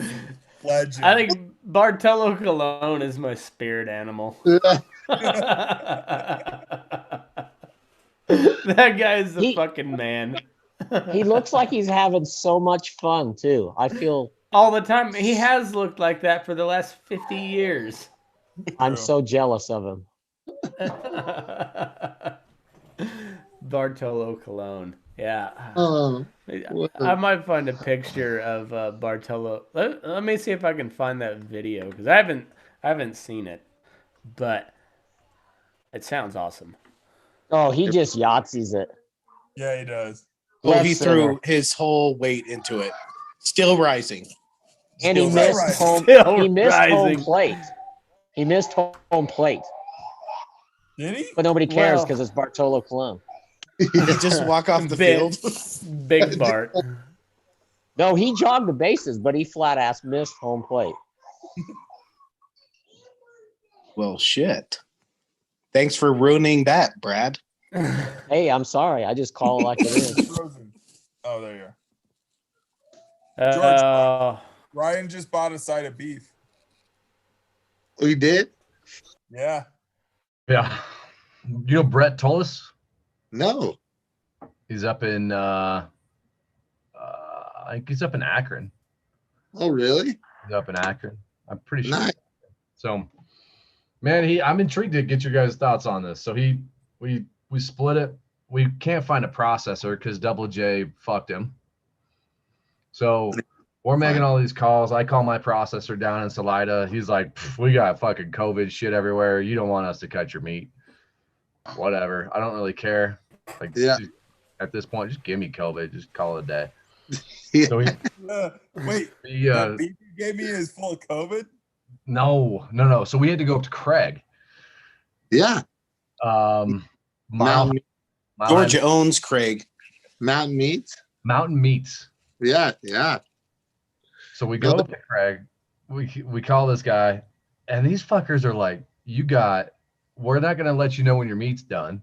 Legend. I think Bartolo Colon is my spirit animal. That guy is the fucking man. He looks like he's having so much fun too. I feel All the time. He has looked like that for the last 50 years. I'm so jealous of him. Bartolo Colon. Yeah. Oh, I might find a picture of Bartolo. Let me see if I can find that video because I haven't seen it, but it sounds awesome. Oh, he just Yahtzees it. Yeah, he does. Well, Left he center. threw his whole weight into it. Still rising. And he Still missed rising. home. Still He missed home rising. plate. He missed home plate, Did he? but nobody cares Well- because it's Bartolo Colon. Did he just walk off the field? Big Bart. No, he jogged the bases, but he flat ass missed home plate. Well, shit. Thanks for ruining that, Brad. Hey, I'm sorry. I just call it like it is. Frozen. Oh, there you are. Ryan just bought a side of beef. we did? Yeah. Yeah. You know Brett Tullis? No. He's up in Like he's up in Akron. Oh, really? He's up in Akron. I'm pretty sure. Nice. So, man, I'm intrigued to get your guys' thoughts on this. So we split it. We can't find a processor because Double J fucked him. So we're making all these calls. I call my processor down in Salida. He's like, we got fucking COVID shit everywhere. You don't want us to cut your meat. Whatever. I don't really care. Like, Yeah. At this point, just give me COVID. Just call it a day. Yeah. So Wait, he, that beef you gave me is full of COVID? no. So we had to go up to Craig. Yeah. Mile Georgia owns Craig. Mountain Meats. Mountain Meats. Yeah. So we go up to Craig. We call this guy, and these fuckers are like, we're not gonna let you know when your meat's done,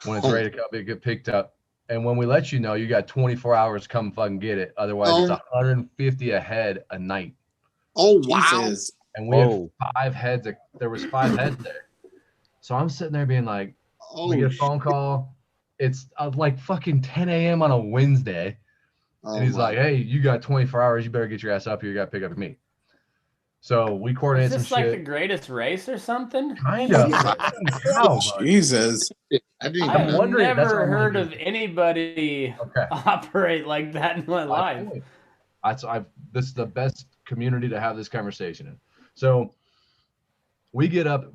when it's ready to come, get picked up. And when we let you know, you got 24 hours to come fucking get it. Otherwise, it's 150 a head a night. Oh, wow. Jesus. And we had 5 heads. There was 5 heads there. So I'm sitting there being like, we get a phone call. It's like fucking 10 a.m. on a Wednesday. And he's like, hey, you got 24 hours. You better get your ass up here. You got to pick up your meat. So we coordinate some shit. Is this like the Greatest Race or something? Kind of. Jesus. I didn't I've even know. never heard of anybody operate like that in my life. This is the best community to have this conversation in. So we get up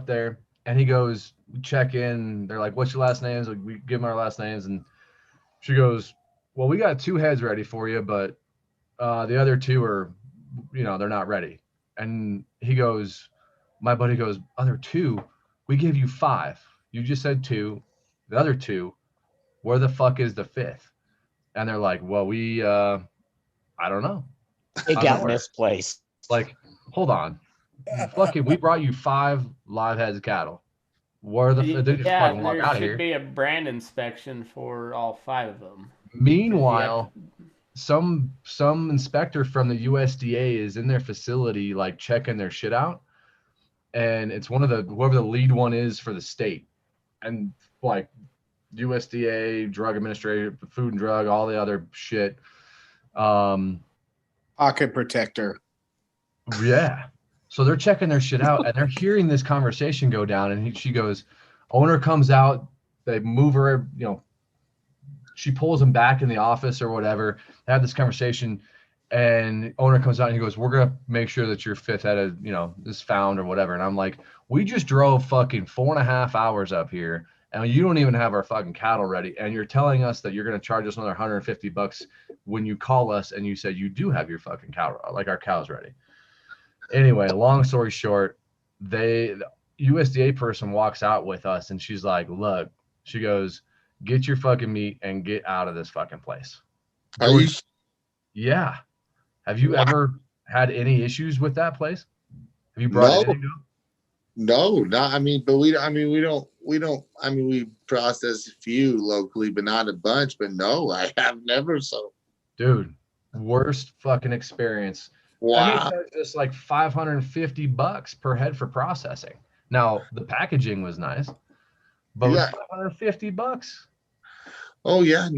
there, and he goes, check in. They're like, what's your last names? Like, we give them our last names, and she goes, well, we got 2 heads ready for you, but the other 2 are, they're not ready. And he goes, my buddy goes, other 2, we gave you 5. You just said 2, the other 2, where the fuck is the 5th? And they're like, well, I don't know. It got misplaced. Like, hold on. Fucking, we brought you 5 live heads of cattle. Where they just fucking walk out of here. There should be a brand inspection for all 5 of them. Meanwhile, some inspector from the USDA is in their facility, like checking their shit out, and it's whoever the lead one is for the state, and like USDA, Drug Administrator, Food and Drug, all the other shit. Pocket protector. Yeah. So they're checking their shit out, and they're hearing this conversation go down, and she goes, owner comes out, they move her, she pulls him back in the office or whatever. They have this conversation, and owner comes out and he goes, we're going to make sure that your 5th head is found or whatever. And I'm like, we just drove fucking 4.5 hours up here, and you don't even have our fucking cattle ready. And you're telling us that you're going to charge us another $150 when you call us and you said you do have your fucking cow, like our cows ready. Anyway, long story short, the USDA person walks out with us, and she's like, look, she goes, get your fucking meat and get out of this fucking place. Yeah. Have you ever had any issues with that place? Have you brought anything up? No, we process a few locally, but not a bunch. But no, I have never. So, dude, worst fucking experience. Wow. Just like $550 per head for processing. Now the packaging was nice, but yeah. $550. Oh yeah, I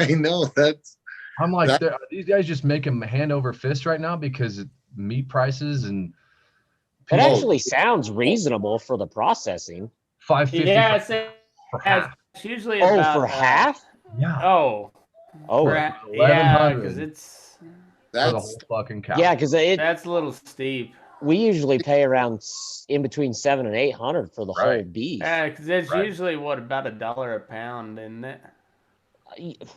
know that's. I'm like, are these guys just making hand over fist right now because of meat prices and. It actually sounds reasonable for the processing. $550. Yeah, for half. It's usually about for half. Yeah. Oh, yeah, because it's for the whole fucking cow. Yeah, because that's a little steep. We usually pay around in between $700 and $800 for the whole beef. Yeah, because it's usually about $1 a pound, isn't it?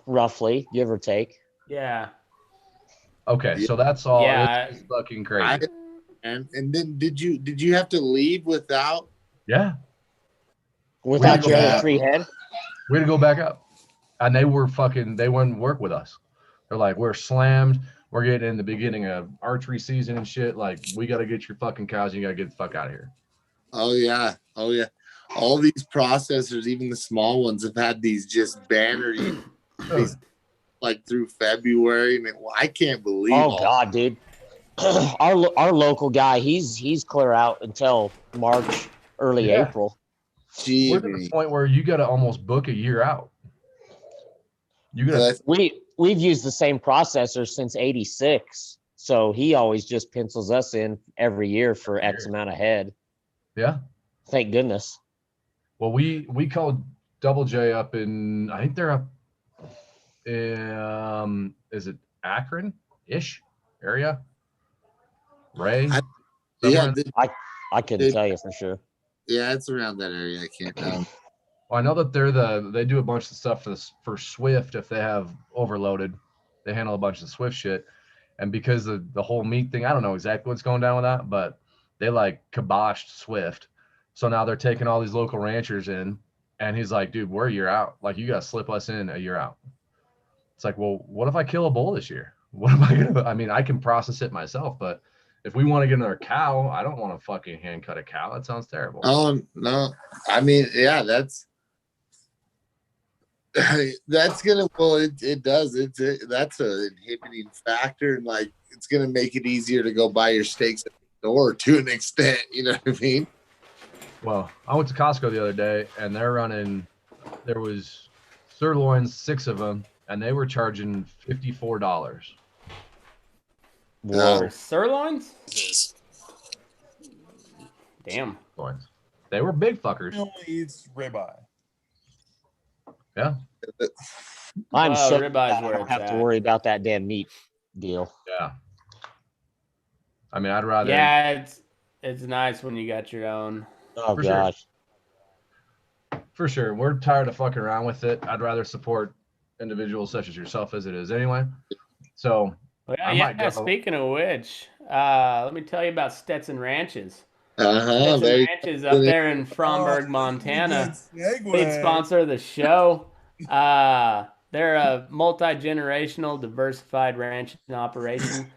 Roughly, give or take. Yeah. Okay, so that's all. Yeah, it's fucking crazy. And then did you have to leave without? Yeah. Without your other 3 head? We had to go back up, and they wouldn't work with us. They're like, we're slammed. We're getting in the beginning of archery season and shit. Like, we got to get your fucking cows. You got to get the fuck out of here. Oh yeah. All these processors, even the small ones, have had these just banner like through February. And I can't believe. Oh God, dude. Our local guy, he's clear out until March, early April. We're to the point where you got to almost book a year out. You got we we've used the same processor since '86, so he always just pencils us in every year for X amount of head. Yeah. Thank goodness. Well, we called Double J up in, I think they're up is it Akron-ish area? Ray? Yeah, I couldn't tell you for sure. yeah, it's around that area. I can't. Well, I know that they do a bunch of stuff for Swift if they have overloaded. They handle a bunch of Swift shit. And because of the whole meat thing, I don't know exactly what's going down with that, but they like kiboshed Swift. So now they're taking all these local ranchers in, and he's like, dude, we're a year out. Like, you got to slip us in a year out. It's like, well, what if I kill a bull this year? What am I going to, I mean, I can process it myself, but if we want to get another cow, I don't want to fucking hand cut a cow. That sounds terrible. Oh, no. I mean, yeah, that's gonna, well, it does. That's an inhibiting factor, and like it's gonna make it easier to go buy your steaks at the store to an extent. You know what I mean? Well, I went to Costco the other day, and there was sirloins, 6 of them, and they were charging $54. Whoa. For sirloins? Damn. Sirloins. They were big fuckers. He only eats ribeye. Yeah. I'm Well, so ribeyes glad I where don't it's have to at. worry about that damn meat deal. Yeah. I mean, I'd rather. Yeah, it's nice when you got your own. Oh For sure. gosh. For sure. We're tired of fucking around with it. I'd rather support individuals such as yourself as it is anyway. So Well, I might yeah, go. speaking of which, let me tell you about Stetson Ranches. Uh-huh. Stetson Ranches up there in Fromberg, Montana. Big sponsor of the show. They're a multi-generational, diversified ranching operation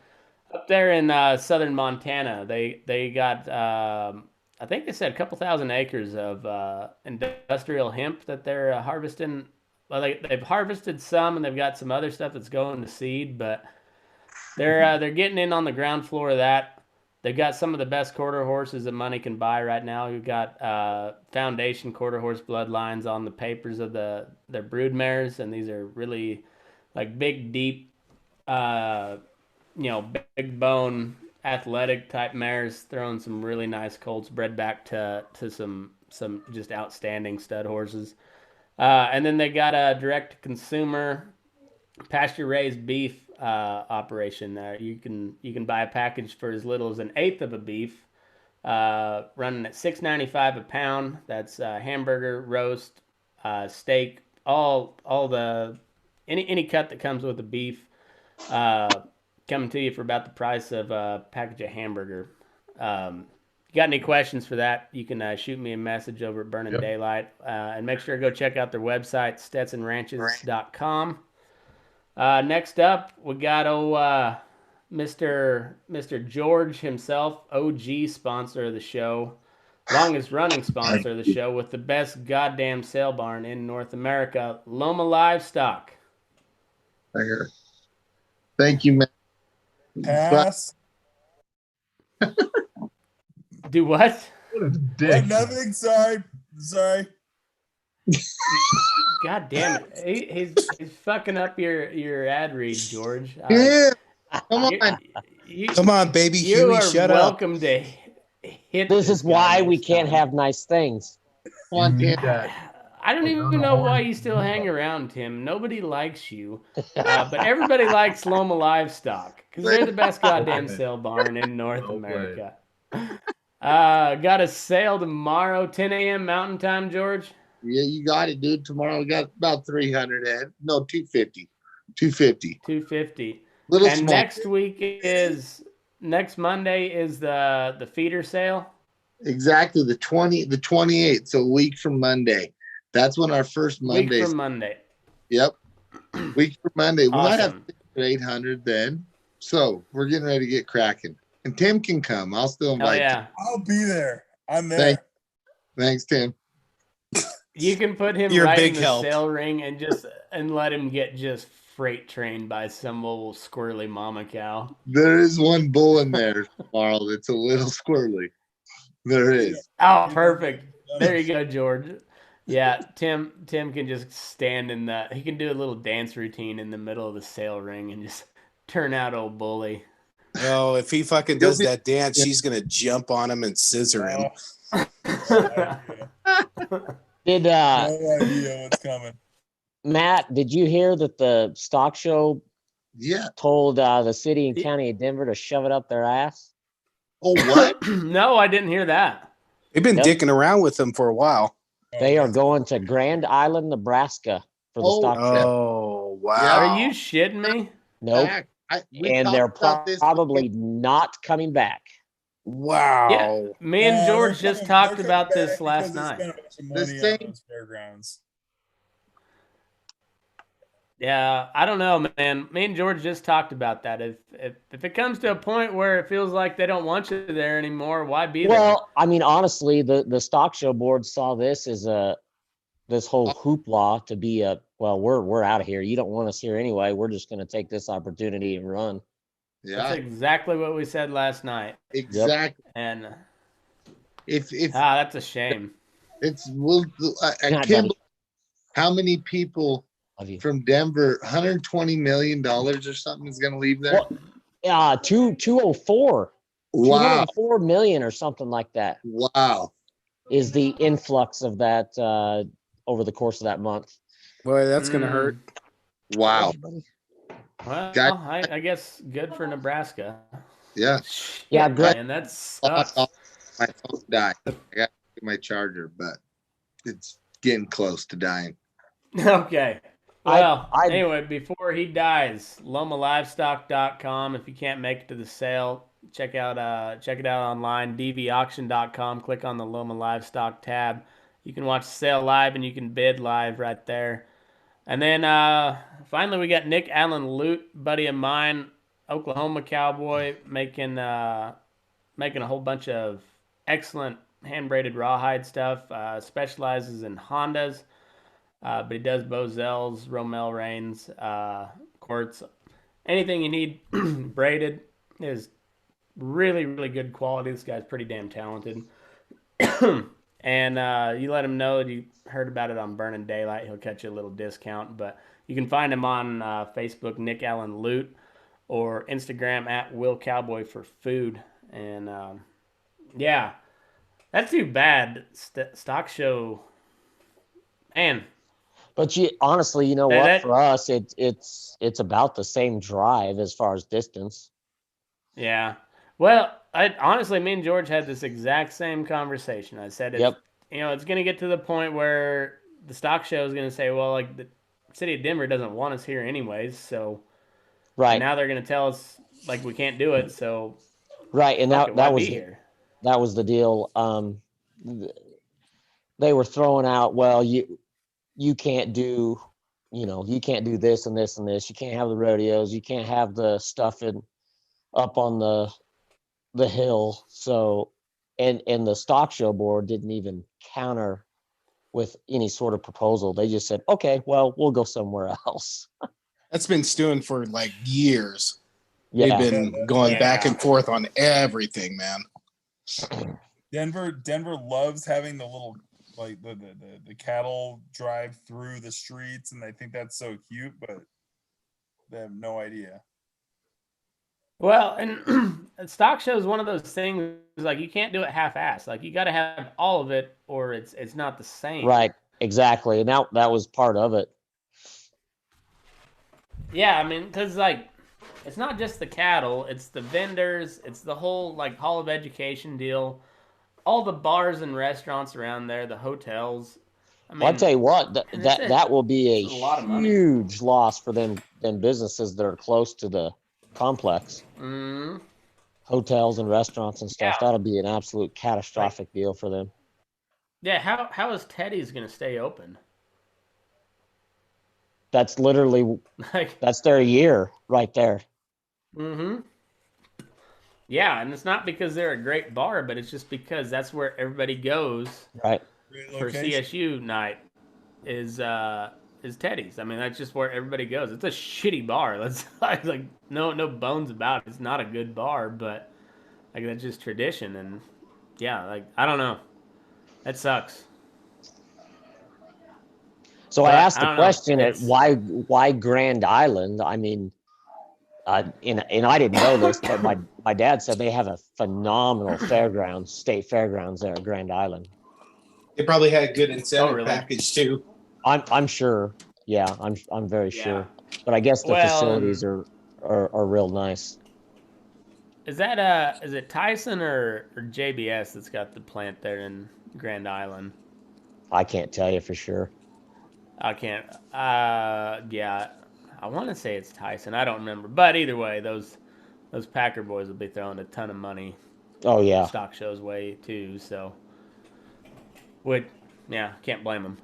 up there in southern Montana. They got, I think they said a couple thousand acres of industrial hemp that they're harvesting. Well, they've harvested some, and they've got some other stuff that's going to seed, but they're getting in on the ground floor of that. They've got some of the best quarter horses that money can buy right now. You've got foundation quarter horse bloodlines on the papers of their brood mares, and these are really like big, deep, big bone, athletic type mares, throwing some really nice colts bred back to some just outstanding stud horses. And then they got a direct to consumer pasture raised beef operation there. You can buy a package for as little as an eighth of a beef, running at $6.95 a pound. That's hamburger, roast, steak, all the any cut that comes with the beef, coming to you for about the price of a package of hamburger. You got any questions for that, you can shoot me a message over at Burning Daylight, and make sure to go check out their website, stetsonranches.com. Next up, we got Mr. George himself, OG sponsor of the show, longest running sponsor of the show, with the best goddamn sale barn in North America, Loma Livestock. Thank you, man. Pass. Do what? What a dick. Nothing. Sorry. God damn it! He's fucking up your ad read, George. Yeah, come on. Come on, baby You Huey, are shut up. welcome to hit. This is why we can't time. have nice things. Come on, You need Tim. that. I don't even know why you still hang around, Tim. Nobody likes you, but everybody likes Loma Livestock because they're the best goddamn sale barn in North America. Got a sale tomorrow, 10 a.m. Mountain Time, George. Yeah, you got it, dude. Tomorrow we got about 300 and no 250. 250. 250. Little And small. next Monday is the feeder sale. Exactly, the 28th, so a week from Monday. That's when our first Monday. Week from Monday. Yep. Week from Monday. We might have Awesome. 800 then. So we're getting ready to get cracking. And Tim can come. I'll still Hell invite yeah. I'll be there. I'm there. Thanks, Tim. You can put him You're a right big in the help. sale ring and let him get just freight trained by some old squirrely mama cow. There is one bull in there tomorrow that's a little squirrely. There is. Oh, perfect. There you go, George. Yeah, Tim can just stand in the. He can do a little dance routine in the middle of the sale ring and just turn out old bully. Oh, if he fucking does that dance, she's gonna jump on him and scissor him. No idea. Did No idea what's coming. Matt? Did you hear that the stock show Yeah. told the city and county of Denver to shove it up their ass? Oh, what? No, I didn't hear that. They've been Yep. dicking around with him for a while. They are going to Grand Island, Nebraska for the Oh, stock show. Oh wow! Are you shitting me? Nope. Back. We And talked they're about this. probably not coming back. Wow! Yeah, me and George they're just coming- talked they're about coming this back last because they night. spent a bunch of This money thing- on those fairgrounds. Yeah, I don't know, man. Me and George just talked about that. If it comes to a point where it feels like they don't want you there anymore, why be there? Well, I mean, honestly, the stock show board saw this as this whole hoopla to be we're out of here. You don't want us here anyway. We're just going to take this opportunity and run. That's Yeah, exactly what we said last night. exactly. And If that's a shame. it's I Not can't done. believe how many people Love you. from Denver, $120 million or something is going to leave there. Well, 204. Wow. 204 million or something like that Wow. is the influx of that over the course of that month. Boy, that's gonna hurt. Wow. Well, Guy- I guess good for Nebraska. Yeah. Yeah, Shit, Greg- man, that sucks. My phone died. I got to get my charger, but it's getting close to dying. Okay. Well, I- anyway, before he dies, lomalivestock.com. If you can't make it to the sale, check it out online, dvauction.com. Click on the Loma Livestock tab. You can watch the sale live and you can bid live right there. And then finally we got Nick Allen Lute, buddy of mine, Oklahoma cowboy, making a whole bunch of excellent hand-braided rawhide stuff. Specializes in Hondas. But he does Bozels, Rommel reins, quartz, anything you need braided is really, really good quality. This guy's pretty damn talented. And you let him know that you heard about it on Burning Daylight. He'll cut you a little discount. But you can find him on Facebook, Nick Allen Lute, or Instagram at Will Cowboy for Food. And yeah, that's too bad. Stock show, man. But honestly, you know That- what? that- For us, it's about the same drive as far as distance. Yeah. Well, honestly, me and George had this exact same conversation. I said, Yep. It's going to get to the point where the stock show is going to say, well, like the city of Denver doesn't want us here anyways. So Right. now they're going to tell us like we can't do it. So Right. And fuck it, that why was be here? that was the deal. They were throwing out, well, you can't do, you can't do this and this and this. You can't have the rodeos. You can't have the stuff up on the hill. So, and the stock show board didn't even counter with any sort of proposal. They just said, okay, well, we'll go somewhere else. That's been stewing for like years. Yeah. They've been going back and forth on everything, man. Denver loves having the little like the cattle drive through the streets, and I think that's so cute, but they have no idea. Well, and stock show is one of those things like you can't do it half-assed. Like you got to have all of it, or it's not the same. Right. Exactly. And that was part of it. Yeah, I mean, because like it's not just the cattle; it's the vendors, it's the whole like Hall of Education deal, all the bars and restaurants around there, the hotels. I mean, Well, I'll tell you what, and it's that will be it's a lot of money. huge loss for them businesses that are close to the complex. mm, Hotels and restaurants and stuff. Yeah. That'll be an absolute catastrophic deal for them. yeah. How is Teddy's gonna stay open? That's literally Like, that's their year right there. mm-hmm. Yeah, and it's not because they're a great bar, but it's just because that's where everybody goes Right. Great for location. CSU night. Is Teddy's. I mean, that's just where everybody goes. It's a shitty bar. That's like no bones about it. It's not a good bar, but like that's just tradition. And yeah, like I don't know. That sucks. So But I asked I the don't know. question at It's- why Grand Island? I mean, and I didn't know this, but my dad said they have a phenomenal state fairgrounds there at Grand Island. They probably had a good incentive really? package too. I'm sure. Yeah, I'm very sure. But I guess the Well, facilities are real nice. Is that is it Tyson or JBS that's got the plant there in Grand Island? I can't tell you for sure. I can't. Yeah, I want to say it's Tyson. I don't remember, but either way, those Packer boys will be throwing a ton of money Oh yeah. stock shows way too. So, can't blame them.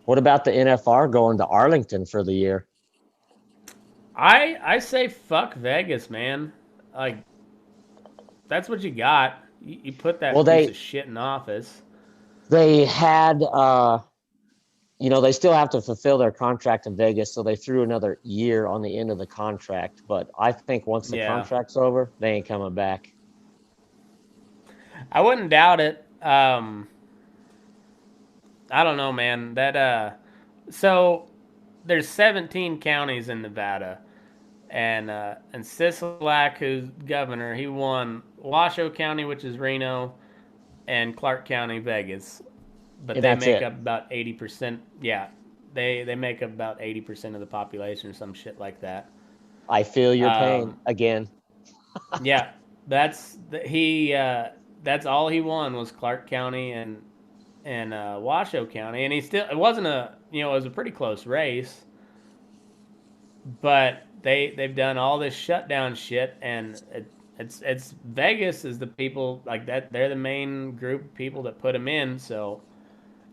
What about the NFR going to Arlington for the year? I say fuck Vegas, man. Like, that's what you got. You put that piece of shit in office. They had they still have to fulfill their contract in Vegas, so they threw another year on the end of the contract. But I think once the contract's over, they ain't coming back. I wouldn't doubt it. I don't know, man. So there's 17 counties in Nevada, and Sisolak, who's governor, he won Washoe County, which is Reno, and Clark County, Vegas. But they make up about 80%. Yeah, they make up about 80% of the population or some shit like that. I feel your pain again. Yeah, that's all he won was Clark County and Washoe County, and it wasn't it was a pretty close race, but they've done all this shutdown shit, and it's Vegas is the people like that. They're the main group of people that put him in, so.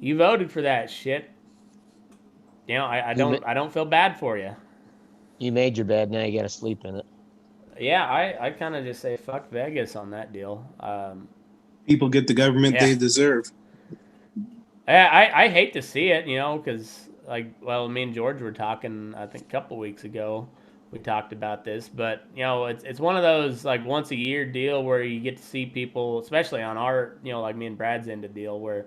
You voted for that shit. I don't feel bad for you. You made your bed, now you got to sleep in it. Yeah, I kind of just say fuck Vegas on that deal. People get the government they deserve. I hate to see it, because me and George were talking, I think a couple weeks ago. We talked about this, but it's one of those like once a year deal where you get to see people, especially on our like me and Brad's end of deal where.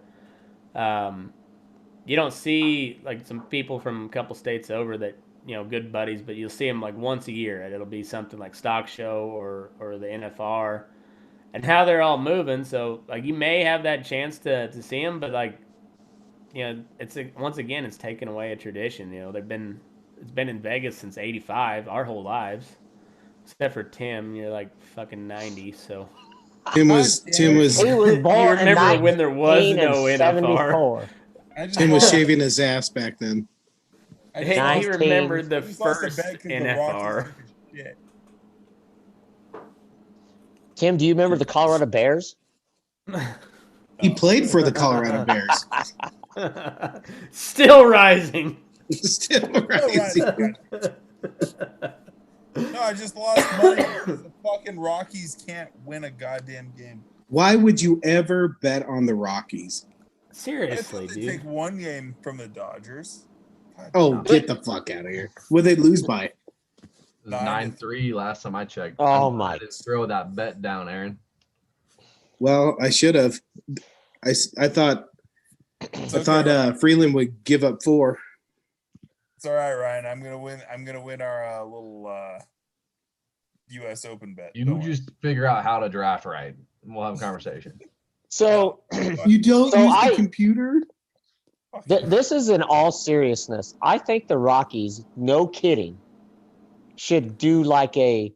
You don't see like some people from a couple states over that good buddies, but you'll see them like once a year, and it'll be something like Stock Show or the NFR, and how they're all moving. So like you may have that chance to see them, but like once again it's taken away a tradition. It's been in Vegas since '85, our whole lives, except for Tim. You're like fucking 90, so. Tim was He was born you remember when there was no NFR. Tim was shaving his ass back then. He remembered the first NFR. Tim, do you remember the Colorado Bears? He played for the Colorado Bears. Still rising. Still rising. No, I just lost money because the fucking Rockies can't win a goddamn game. Why would you ever bet on the Rockies? Seriously, dude. Take one game from the Dodgers. Get the fuck out of here. What did they lose by? 9-3 last time I checked. Oh my! I didn't throw that bet down, Aaron. Well, I should have. I thought Freeland would give up 4. It's all right, Ryan. I'm gonna win our little U.S. Open bet. You just figure out how to draft right, and we'll have a conversation. So you don't use the computer? This is in all seriousness. I think the Rockies, no kidding, should do like a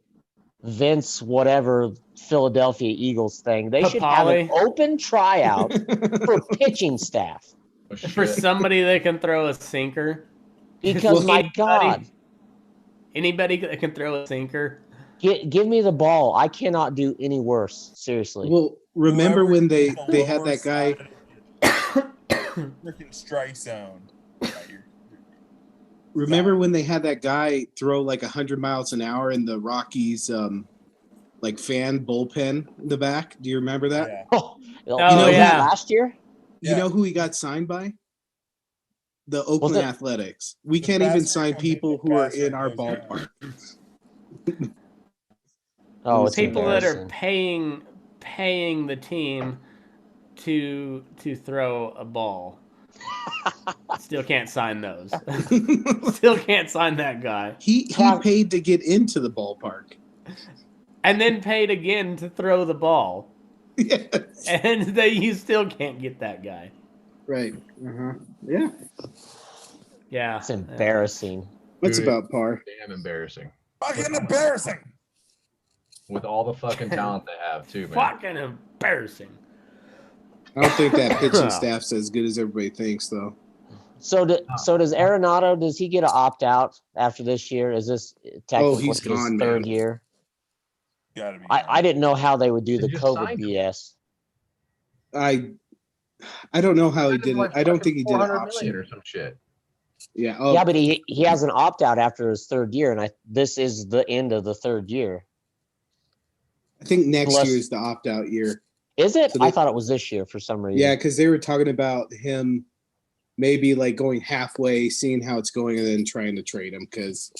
Vince whatever Philadelphia Eagles thing. They should have an open tryout for pitching staff. For somebody that can throw a sinker. Because my God. Anybody that can throw a sinker. Give me the ball. I cannot do any worse. Seriously. Well, remember when they had that guy freaking strike zone. Remember when they had that guy throw like 100 miles an hour in the Rockies like fan bullpen in the back? Do you remember that? Yeah. Last year? You know who he got signed by? The Oakland Athletics. We can't even sign people who are in our ballpark. It's people that are paying the team to throw a ball. Still can't sign those. Still can't sign that guy. He paid to get into the ballpark. And then paid again to throw the ball. Yes. And you still can't get that guy. Right. Yeah. Yeah. It's embarrassing. That's Dude, about par. Damn embarrassing. Fucking embarrassing. With all the fucking talent they have, too, man. Fucking embarrassing. I don't think that pitching staff's as good as everybody thinks, though. So does Arenado, does he get an opt-out after this year? Is this technically he's his gone, third man. year? Gotta be. I didn't know how they would do They the just COVID signed him. BS. I don't know how he did it. Like I don't think he did an 400 option. million or some shit. Yeah. Yeah, but he has an opt-out after his third year, and this is the end of the third year. I think next Unless- year is the opt-out year. Is it? So I thought it was this year for some reason. Yeah, because they were talking about him maybe like going halfway, seeing how it's going, and then trying to trade him because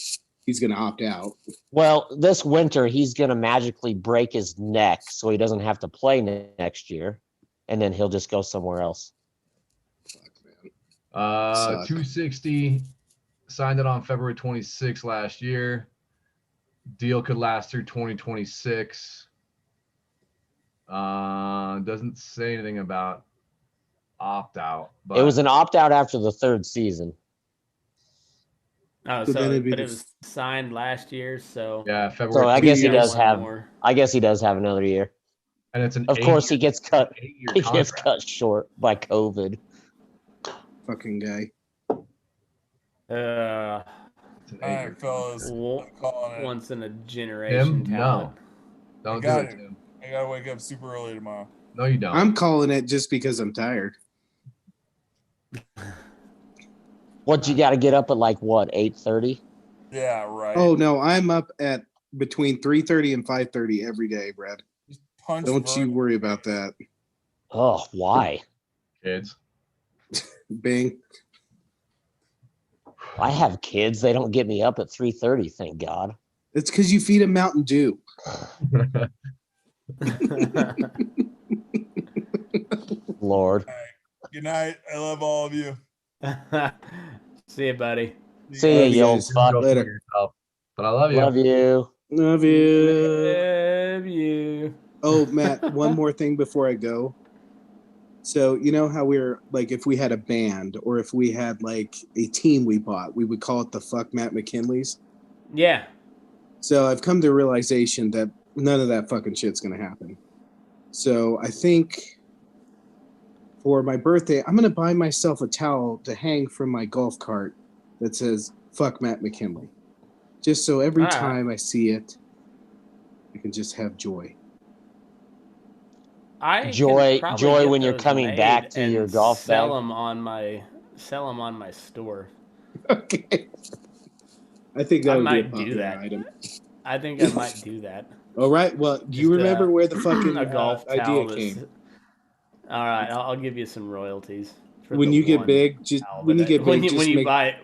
he's going to opt out. Well, this winter he's going to magically break his neck, so he doesn't have to play next year, and then he'll just go somewhere else. Fuck, man. Suck. 260, signed it on February 26th last year. Deal could last through 2026. Doesn't say anything about opt-out. But It was an opt-out after the third season. Oh, So then it'd be but the- it was signed last year, so yeah, February. So I guess he 26th, does have. more. I guess he does have another year. and it's an Of course, he gets cut. 8-year He gets contract. cut short by COVID. Fucking guy. It's an All 8-year right, fellas. Wa- I'm calling it. once in a generation Tim? talent. No. Don't do got it, it. Tim. I gotta wake up super early tomorrow. No, you don't. I'm calling it just because I'm tired. What, you got to get up at like what, 8:30? Yeah, right. Oh no, I'm up at between 3:30 and 5:30 every day, Brad. Punch Don't you Vern. worry about that. Oh, why? Kids. Bing. I have kids. They don't get me up at 3:30. Thank God. It's because you feed him Mountain Dew. Lord. Good night. I love all of you. See you, buddy. See ya, Love you you old guys. fuck. Go Later. for yourself. But I love you. Love you. Love you. Love you. Oh, Matt, one more thing before I go. So, you know how we're like, if we had a band or if we had like a team we bought, we would call it the Fuck Matt McKinley's. Yeah. So I've come to a realization that none of that fucking shit's going to happen. So I think for my birthday, I'm going to buy myself a towel to hang from my golf cart that says Fuck Matt McKinley. Just so every All right. time I see it, I can just have joy. I can Joy- probably joy get when you're those coming made back to and your golf sell bag. them on my store. Okay. I think that I would be a might do popular that. item. I think I might do that. All right. Well, do you Just, remember where the fucking a golf idea towel that's- came? All right, I'll give you some royalties. For When the you get one big, just towel when you that- get big, just when you make. buy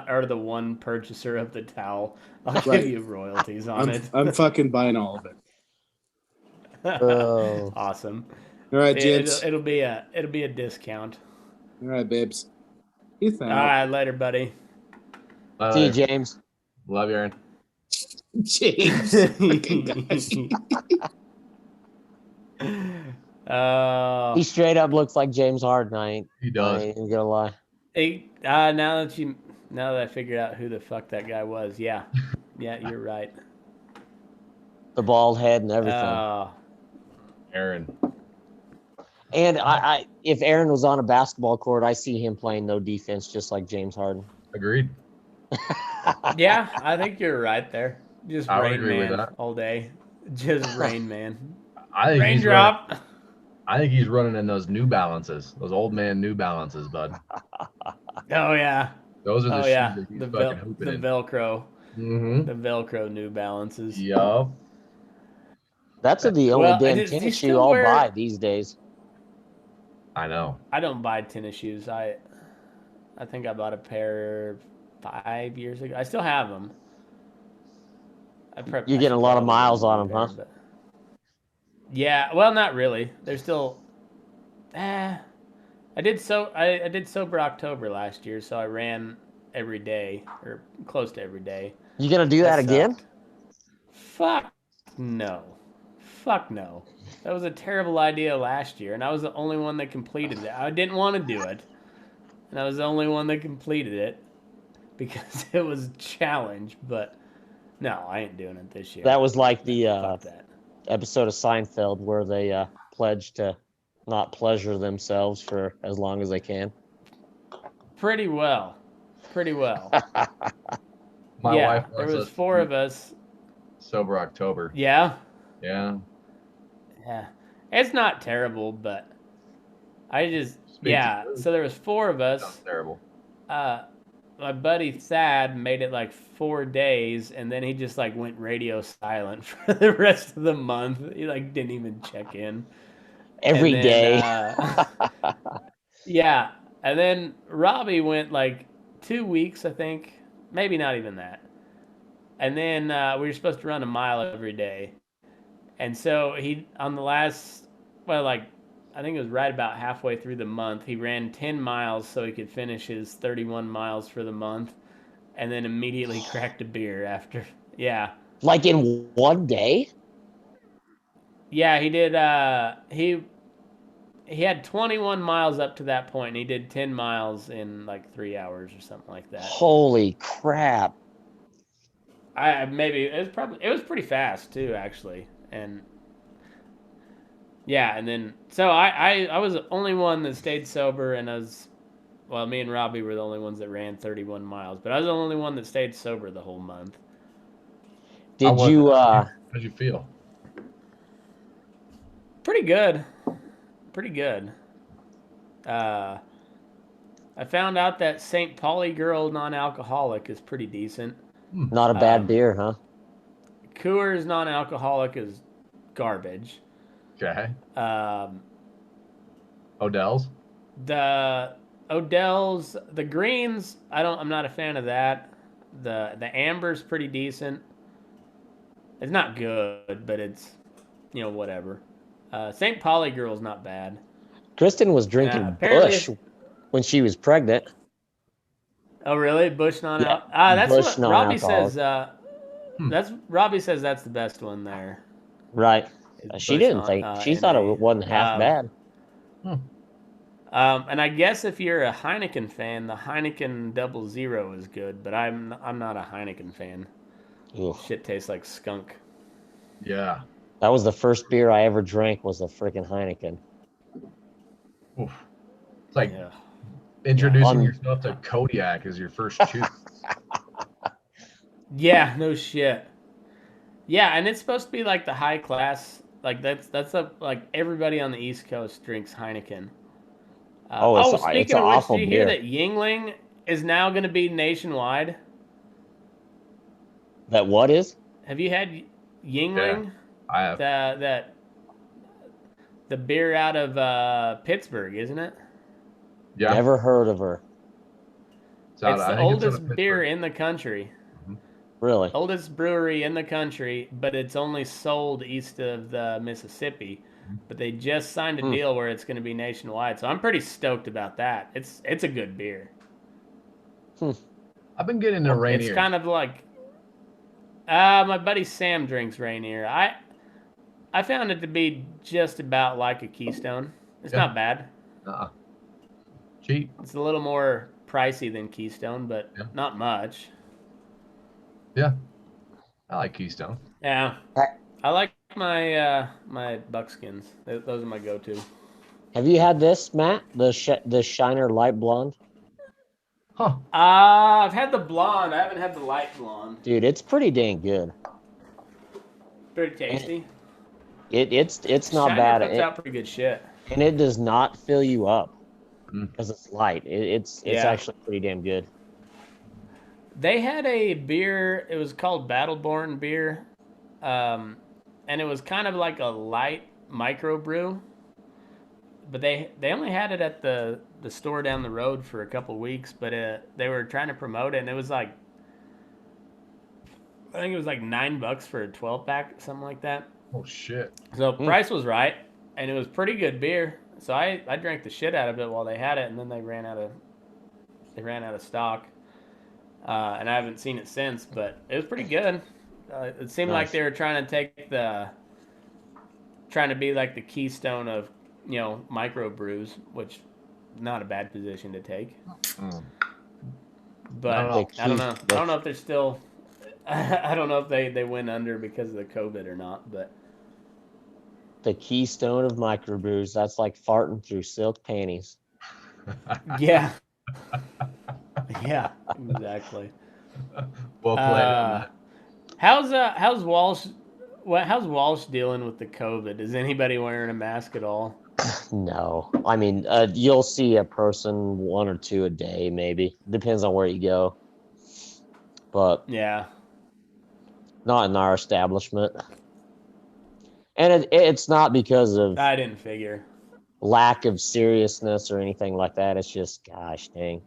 are the one purchaser of the towel, I'll Right. give you royalties on it. I'm fucking buying all of it. Oh. Awesome. All right, It, Jibs. will be a discount. All right, babes. Peace out. All right, later, buddy. See you, James. Love you, Aaron. James. Fucking guy. He straight up looks like James Harden. I He does. ain't gonna lie. now that I figured out who the fuck that guy was, yeah, you're right. The bald head and everything. Aaron. And I if Aaron was on a basketball court, I see him playing no defense just like James Harden. Agreed. Yeah, I think you're right there. Just I would Rain agree with Man that. all day. Just Rain Man. I think he's running, Raindrop. I think he's running in those New Balances, those old man New Balances, bud. Oh yeah. Those are the Oh shoes yeah. that he's The fucking hooping the in. Velcro. Mm-hmm. The Velcro New Balances. Yup. That's the only Well, damn do you tennis shoe still I'll wear- buy these days. I know. I don't buy tennis shoes. I think I bought a pair 5 years ago. I still have them. You're getting a lot of miles on them, huh? Yeah, well, not really. They're still, I did sober October last year, so I ran every day or close to every day. You gonna do that again? Sucked. Fuck no. Fuck no. That was a terrible idea last year, and I was the only one that completed it. I didn't want to do it, and I was the only one that completed it because it was a challenge. But no, I ain't doing it this year. That was like No, the fuck that. episode of Seinfeld where they pledge to not pleasure themselves for as long as they can. Pretty well. My Yeah, wife there wants was us to 4 do of us. sober October. Yeah. Yeah. Yeah. It's not terrible, but I just Speak yeah. to you. So there was 4 of Sounds us. terrible. My buddy Thad made it like 4 days, and then he just like went radio silent for the rest of the month. He like didn't even check in. Every And day. Yeah, and then Robbie went like 2 weeks, I think, maybe not even that. And then we were supposed to run a mile every day, and so he on the last, well, like I think it was right about halfway through the month, he ran 10 miles so he could finish his 31 miles for the month, and then immediately cracked a beer after. Yeah. Like in one day? Yeah, he did. He had 21 miles up to that point, and he did 10 miles in like 3 hours or something like that. Holy crap. Maybe it was pretty fast too, actually. And yeah, and then so I was the only one that stayed sober, and me and Robbie were the only ones that ran 31 miles, but I was the only one that stayed sober the whole month. Did you how'd you feel? Pretty good. I found out that St. Pauli Girl non-alcoholic is pretty decent. not a bad beer, huh? Coors non-alcoholic is garbage. Okay. Odell's, the greens, I'm not a fan of that. The amber's pretty decent. It's not good, but it's whatever. St. Pauli Girl's not bad. Kristen was drinking apparently Bush when she was pregnant. Oh really? Bush non-alcoholic? Yeah, That's Bush what Robbie non-alcoholic. says. Robbie says that's the best one there. Right. is She Bush didn't think. She NA. thought it wasn't half bad. And I guess if you're a Heineken fan, the Heineken 00 is good, but I'm not a Heineken fan. Ugh. Shit tastes like skunk. Yeah. That was the first beer I ever drank, was a freaking Heineken. Oof. It's like Yeah. introducing yourself to Kodiak as your first chew. Yeah, no shit. Yeah, and it's supposed to be like the high class. Like like everybody on the East Coast drinks Heineken. Speaking it's an of which, awful did you hear beer. that Yingling is now going to be nationwide? That what is? Have you had Yingling? Yeah, I have. The beer out of Pittsburgh, isn't it? Yeah. Never heard of her. It's the oldest beer in the country. Really? Oldest brewery in the country, but it's only sold east of the Mississippi. But they just signed a deal where it's going to be nationwide, so I'm pretty stoked about that. It's a good beer. I've been getting into Rainier. It's kind of like my buddy Sam drinks Rainier. I found it to be just about like a Keystone. It's not bad. Cheap. It's a little more pricey than Keystone, but not much. Yeah. I like Keystone. Yeah. I like my my Buckskins. Those are my go-to. Have you had this, Matt? The Shiner Light Blonde? Huh. I've had the blonde. I haven't had the light blonde. Dude, it's pretty dang good. Pretty tasty. It's not Shiner bad. puts out pretty good shit. And it does not fill you up because it's light. It's actually pretty damn good. They had a beer. It was called Battleborn beer, and it was kind of like a light microbrew. But they only had it at the store down the road for a couple weeks. But they were trying to promote it, and it was like, I think it was like $9 for a 12-pack, something like that. Oh shit. So price was right, and it was pretty good beer. So I drank the shit out of it while they had it, and then they ran out of stock. And I haven't seen it since, but it was pretty good. It seemed like Nice. they were trying to be like the keystone of, microbrews, which not a bad position to take. But I don't know. I don't know if they're still. I don't know if they went under because of the COVID or not, but The keystone of microbrews. That's like farting through silk panties. yeah, yeah, exactly. Well played on that. How's Walsh? How's Walsh dealing with the COVID? Is anybody wearing a mask at all? No, I mean, you'll see a person, one or two a day, maybe. Depends on where you go, but Yeah, not in our establishment. And it's not because of I didn't figure. lack of seriousness or anything like that. It's just, gosh dang,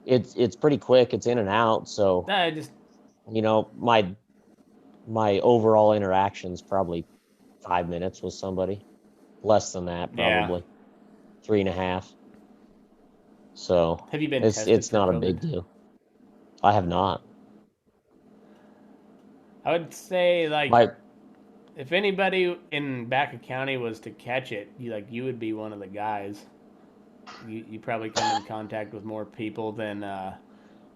it's pretty quick. It's in and out. So I just my overall interaction's probably 5 minutes with somebody, less than that, yeah. probably 3.5. So Have you been it's tested for not a COVID? big deal. I have not. I would say like My if anybody in Baca County was to catch it, you would be one of the guys. You probably come in contact with more people than well,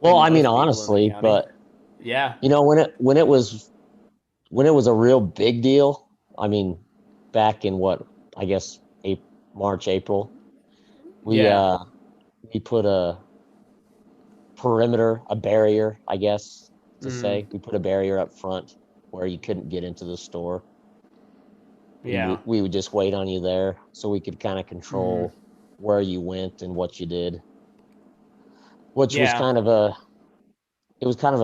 than I mean, most people in the honestly, county. but Yeah, when it was a real big deal. I mean, back in what I guess March, April, we yeah. we put a perimeter, a barrier, I guess to say. We put a barrier up front where you couldn't get into the store. Yeah. We would just wait on you there so we could kind of control where you went and what you did, which was Yeah. kind of a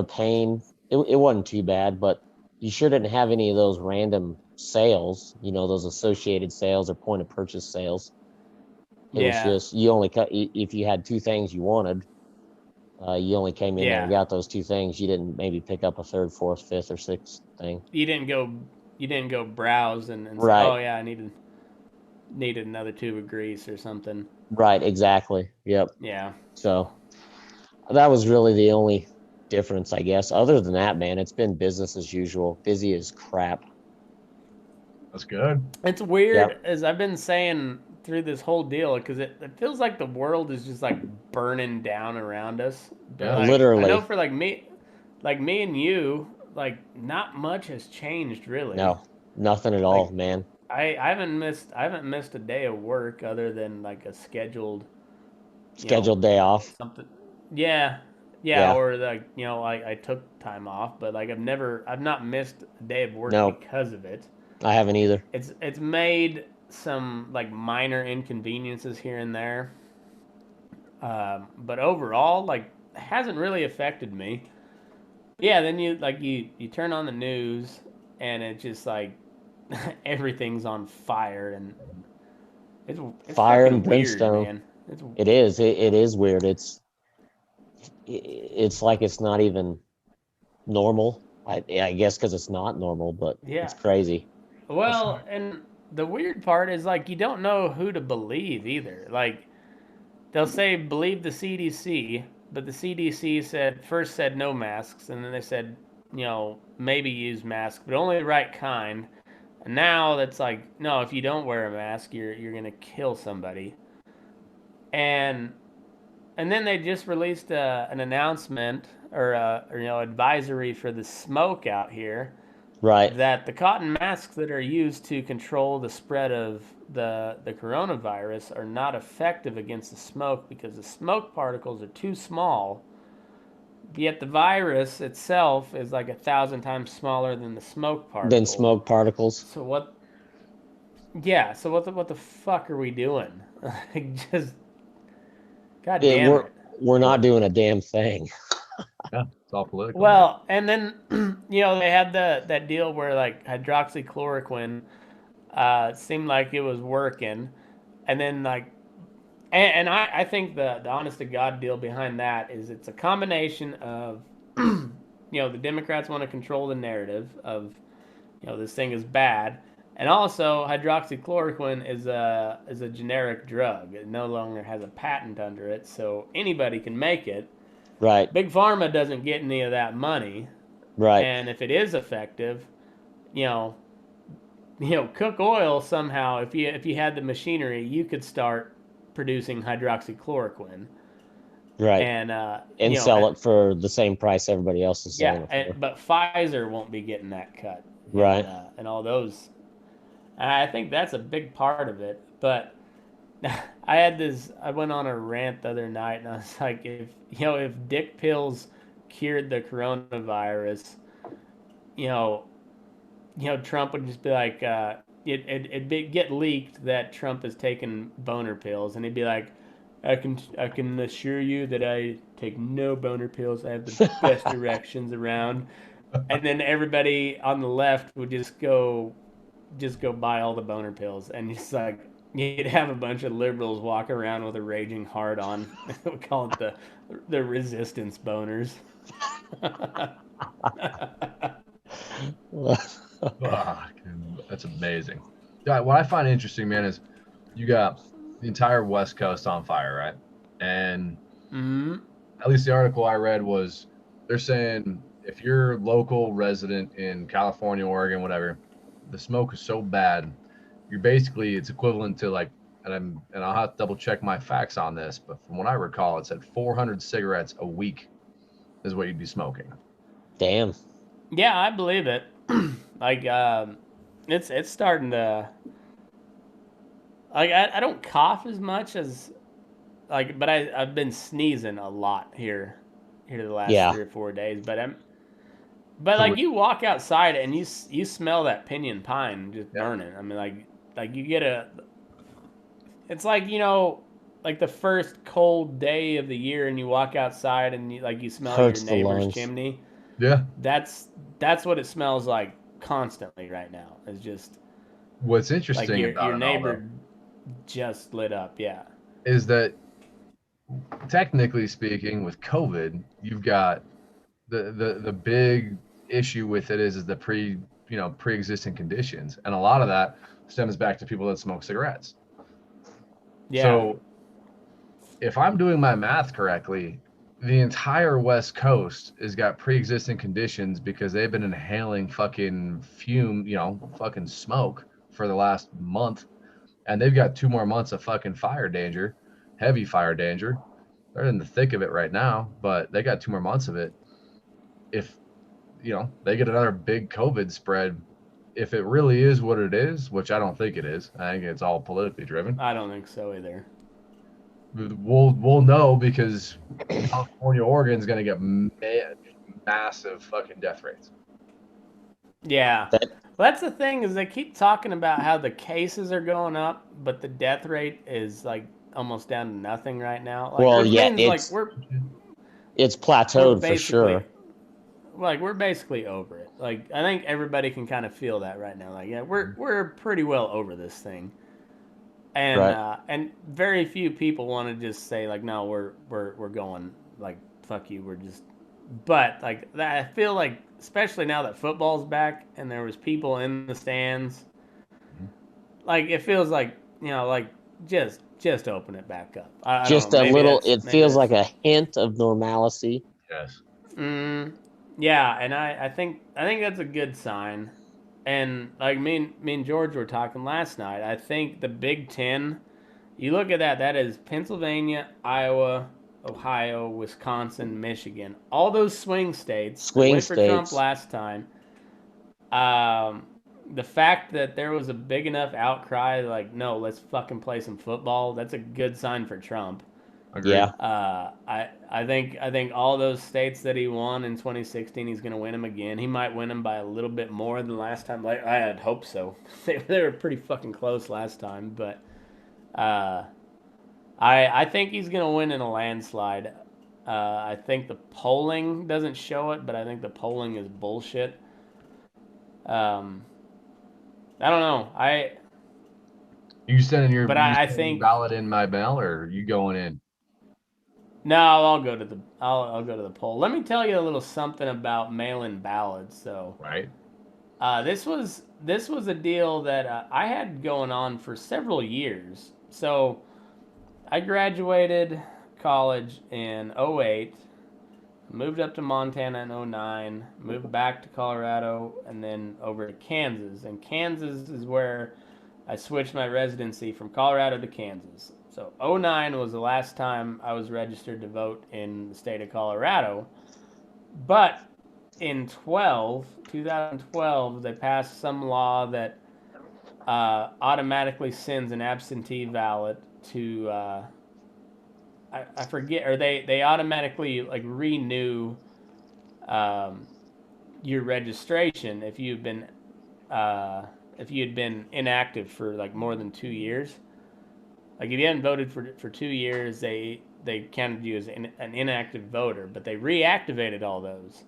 pain. It wasn't too bad, but you sure didn't have any of those random sales, those associated sales or point of purchase sales. It was Yeah. just you only cut if you had two things you wanted. You only came in there and Yeah. got those two things. You didn't maybe pick up a third, fourth, fifth, or sixth thing. You didn't go browse and say, Right. oh yeah, I needed another tube of grease or something. Right. Exactly. Yep. Yeah. So that was really the only difference, I guess. Other than that, man, it's been business as usual. Busy as crap. That's good. It's weird, Yep. as I've been saying through this whole deal, because it feels like the world is just like burning down around us. But Yeah. like, Literally. I know for like me and you, like not much has changed really. No, nothing at all, man. I haven't missed a day of work other than like a scheduled Day off. something. Yeah. Yeah. Or like I took time off, but like I've not missed a day of work No. because of it. I haven't either. It's made some like minor inconveniences here and there, but overall, like, it hasn't really affected me. Yeah, then you turn on the news and it's just like everything's on fire and it's Fire fucking and brimstone. weird, man. It is. It is weird. It's like it's not even normal. I guess because it's not normal, but Yeah. it's crazy. Well, and the weird part is like you don't know who to believe either. Like they'll say believe the CDC, but the CDC first said no masks, and then they said maybe use masks, but only the right kind. And now that's like no, if you don't wear a mask, you're gonna kill somebody. And then they just released an announcement or advisory for the smoke out here. Right. That the cotton masks that are used to control the spread of the coronavirus are not effective against the smoke because the smoke particles are too small. Yet the virus itself is like 1,000 times smaller than the smoke particles. So what? Yeah. So what the fuck are we doing? Just God damn it. We're not doing a damn thing. Yeah, it's all political. Well, and then they had that deal where like hydroxychloroquine seemed like it was working, and then like, and I think the honest to God deal behind that is it's a combination of the Democrats want to control the narrative of this thing is bad, And also, hydroxychloroquine is a generic drug. It no longer has a patent under it, so anybody can make it. Right. Big Pharma doesn't get any of that money. Right. And if it is effective, cook oil somehow. If you had the machinery, you could start producing hydroxychloroquine. Right. And sell it for the same price everybody else is selling it for. But Pfizer won't be getting that cut. Right. And all those. I think that's a big part of it. But I went on a rant the other night, and I was like, if dick pills cured the coronavirus, Trump would just be like, it'd get leaked that Trump has taken boner pills, and he'd be like, I can assure you that I take no boner pills. I have the best erections around. And then everybody on the left would just go buy all the boner pills, and it's like you'd have a bunch of liberals walk around with a raging hard on. We call it the resistance boners. Fuck, that's amazing. Yeah, what I find interesting, man, is you got the entire West Coast on fire, right? And at least the article I read was they're saying if you're local resident in California, Oregon, whatever, the smoke is so bad, you're basically, it's equivalent to like, and I'll have to double check my facts on this, but from what I recall, it said 400 cigarettes a week is what you'd be smoking. Damn. Yeah, I believe it. Like, it's starting to. Like, I don't cough as much as, like, but I've been sneezing a lot here the last 3 or 4 days. But like, you walk outside and you smell that pinyon pine just burning. I mean, like you get it's like, like the first cold day of the year, and you walk outside and you smell your neighbor's chimney. Yeah. That's what it smells like constantly right now. It's just what's interesting like about your neighbor it all, just lit up. Yeah. Is that technically speaking, with COVID, you've got the big issue with it is the pre-existing conditions, and a lot of that stems back to people that smoke cigarettes. Yeah. So if I'm doing my math correctly, the entire West Coast has got pre-existing conditions because they've been inhaling fucking fucking smoke for the last month, and they've got 2 more months of fucking fire danger, heavy fire danger. They're in the thick of it right now, but they got 2 more months of it. If they get another big COVID spread, if it really is what it is, which I don't think it is, I think it's all politically driven. I don't think so either. We'll know because California, Oregon is going to get massive fucking death rates. Yeah. Well, that's the thing, is they keep talking about how the cases are going up, but the death rate is like almost down to nothing right now. Like, well, yeah, it's plateaued for sure. Like, we're basically over it. Like, I think everybody can kind of feel that right now. Like, yeah, we're pretty well over this thing. And and very few people want to just say like, no, we're going, like, fuck you, we're just. But like that, I feel like, especially now that football's back and there was people in the stands, like, it feels like, like, just open it back up. I just don't know, a little. It feels like a hint of normalcy. Yes. Yeah, and I think that's a good sign. And like me and George were talking last night, I think the Big Ten, you look at that is Pennsylvania, Iowa, Ohio, Wisconsin, Michigan, all those swing states. Went for Trump last time. The fact that there was a big enough outcry, like, no, let's fucking play some football, that's a good sign for Trump. Agreed. Yeah. I think all those states that he won in 2016, he's going to win them again. He might win them by a little bit more than last time. Like, I had hoped so. They were pretty fucking close last time, but I think he's going to win in a landslide. I think the polling doesn't show it, but I think the polling is bullshit. I don't know. You sending your I think ballot in my mail, or are you going in? No, I'll go to the poll. Let me tell you a little something about mail-in ballots. So, right, This was a deal that I had going on for several years. So I graduated college in 08, moved up to Montana in 09, moved back to Colorado, and then over to Kansas. And Kansas is where I switched my residency from Colorado to Kansas. So 09 was the last time I was registered to vote in the state of Colorado. But in 2012, they passed some law that automatically sends an absentee ballot to I forget, or they automatically like renew your registration if you had been inactive for like more than 2 years. Like if you hadn't voted for 2 years, they counted you as an inactive voter, but they reactivated all those.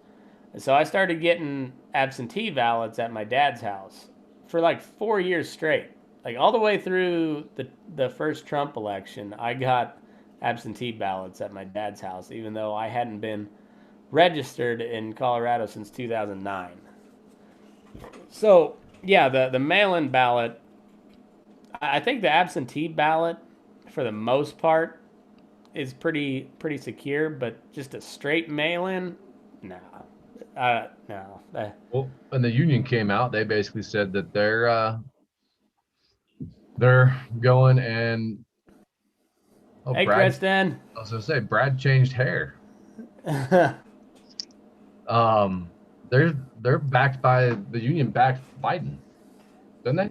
And so I started getting absentee ballots at my dad's house for like 4 years straight. Like all the way through the first Trump election, I got absentee ballots at my dad's house, even though I hadn't been registered in Colorado since 2009. So yeah, the mail-in ballot, I think the absentee ballot, for the most part, is pretty secure, but just a straight mail-in, no. No. Well, when the union came out, they basically said that they're going and Hey, Brad, Kristen. I was gonna say Brad changed hair. They're backed by the union, backed Biden, didn't they?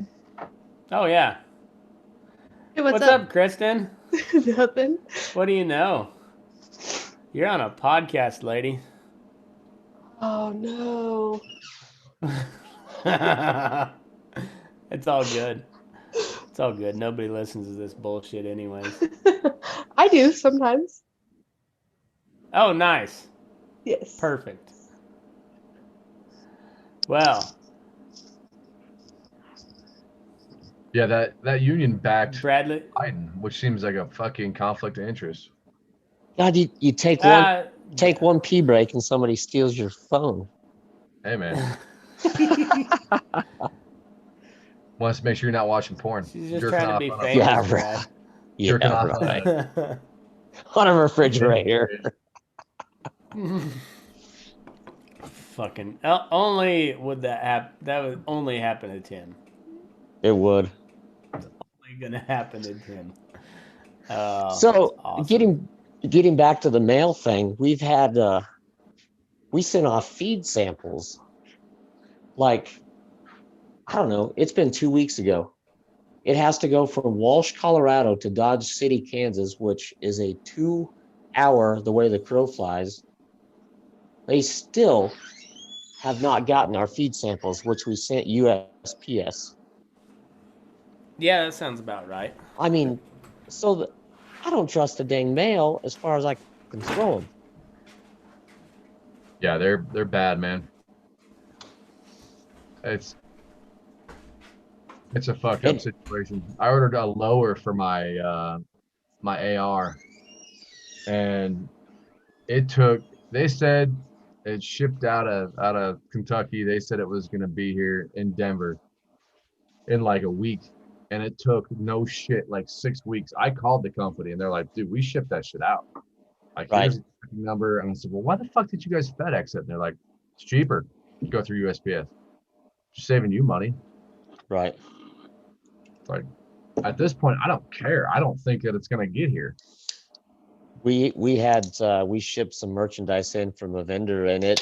Oh yeah. Hey, What's up, Kristen? Nothing. What do you know? You're on a podcast, lady. Oh no. It's all good. It's all good. Nobody listens to this bullshit anyways. I do sometimes. Oh, nice. Yes. Perfect. Well. Yeah, that union backed Bradley Biden, which seems like a fucking conflict of interest. God, you take one pee break and somebody steals your phone. Hey man. Wants to make sure you're not watching porn. She's just trying to be famous, Yeah, Brad. Jerking off right. On a refrigerator. Fucking only would that happen. That would only happen to Tim. It would. It's only gonna happen to Tim. So awesome. Getting back to the mail thing, we've had we sent off feed samples. Like, I don't know, it's been 2 weeks ago. It has to go from Walsh, Colorado to Dodge City, Kansas, which is a 2 hour the way the crow flies. They still have not gotten our feed samples, which we sent USPS. Yeah, that sounds about right. I mean, I don't trust the dang mail as far as I can throw them. Yeah, they're bad, man. It's a fucked up situation. I ordered a lower for my my AR, and they said it shipped out of Kentucky. They said it was gonna be here in Denver in like a week, and it took no shit like 6 weeks. I called the company and they're like, dude, we shipped that shit out. Like, here's the number. And I said, well, why the fuck did you guys FedEx it? And they're like, it's cheaper. Go through USPS. Just saving you money. Right. Like, at this point, I don't care. I don't think that it's gonna get here. We shipped some merchandise in from a vendor, and it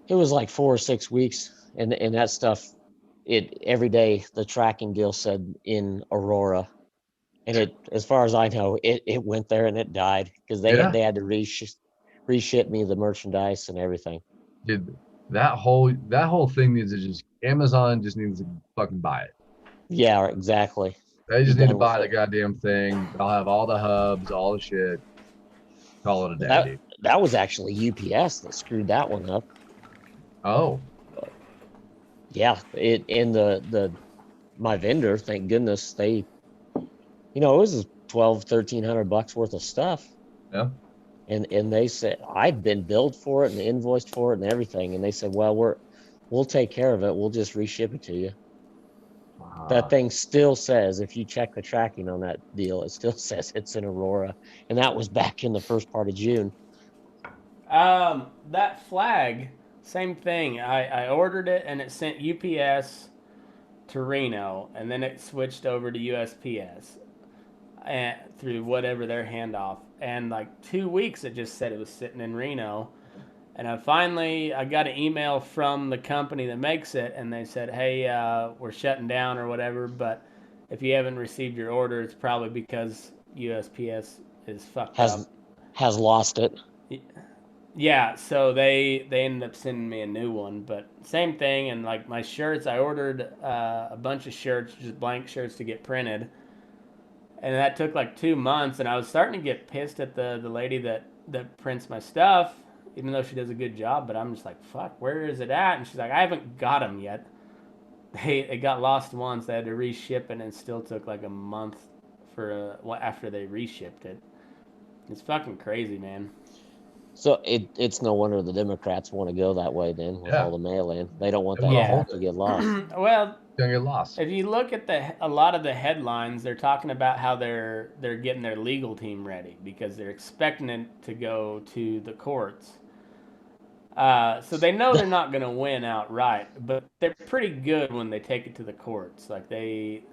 was like 4 or 6 weeks, and that stuff, every day the tracking deal said in Aurora, and it, as far as I know, it went there and it died because they had to reship me the merchandise and everything. Dude, that whole thing needs to Amazon just needs to fucking buy it. Yeah, exactly. They just need to buy the goddamn thing. I'll have all the hubs, all the shit. Call it a day. That was actually UPS that screwed that one up. Oh. Yeah, my vendor, thank goodness, they, it was $1,200-$1,300 worth of stuff. Yeah. And they said I'd been billed for it and invoiced for it and everything, and they said, well, We'll take care of it. We'll just reship it to you. That thing still says, if you check the tracking on that deal, it still says it's in Aurora, and that was back in the first part of June. That flag, same thing. I ordered it and it sent UPS to Reno, and then it switched over to USPS and through whatever their handoff. And like 2 weeks, it just said it was sitting in Reno. And I got an email from the company that makes it, and they said, "Hey, we're shutting down or whatever. But if you haven't received your order, it's probably because USPS is fucked up." Has lost it. Yeah, so they ended up sending me a new one, but same thing. And like my shirts, I ordered a bunch of shirts, just blank shirts to get printed, and that took like 2 months. And I was starting to get pissed at the lady that prints my stuff, even though she does a good job. But I'm just like, fuck, where is it at? And she's like, I haven't got them yet. It got lost once. They had to reship it, and it still took like a month for after they reshipped it. It's fucking crazy, man. So it's no wonder the Democrats want to go that way then with all the mail-in. They don't want that stuff to get lost. Well, gonna get lost. If you look at a lot of the headlines, they're talking about how they're getting their legal team ready because they're expecting it to go to the courts. So they know they're not going to win outright, but they're pretty good when they take it to the courts. They've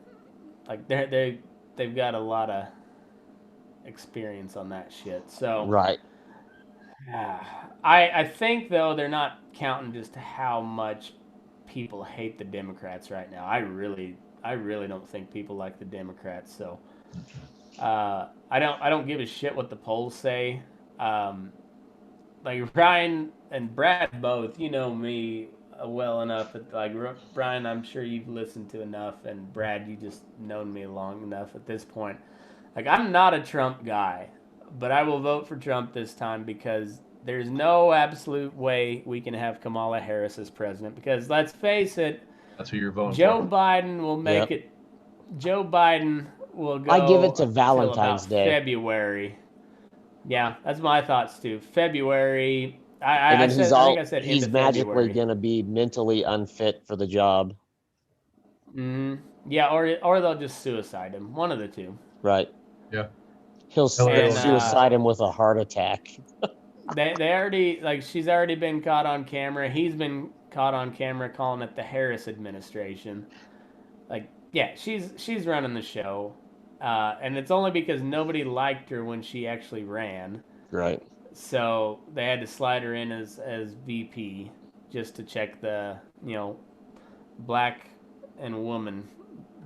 got a lot of experience on that shit. So right. I think though they're not counting just how much people hate the Democrats right now. I really don't think people like the Democrats. So I don't give a shit what the polls say. Like Brian and Brad both, you know me well enough that like Brian, I'm sure you've listened to enough, and Brad, you just known me long enough at this point. Like I'm not a Trump guy, but I will vote for Trump this time because there's no absolute way we can have Kamala Harris as president. Because let's face it, that's who you're voting Joe for. Biden will make it. Joe Biden will go. I give it to Valentine's Day. February. Yeah, that's my thoughts too. February. I said he's magically going to be mentally unfit for the job. Mm-hmm. Yeah, or they'll just suicide him. One of the two. Right. Yeah. He'll suicide him with a heart attack. they already she's already been caught on camera. He's been caught on camera calling it the Harris administration. She's running the show, and it's only because nobody liked her when she actually ran. Right. So they had to slide her in as VP just to check the black and woman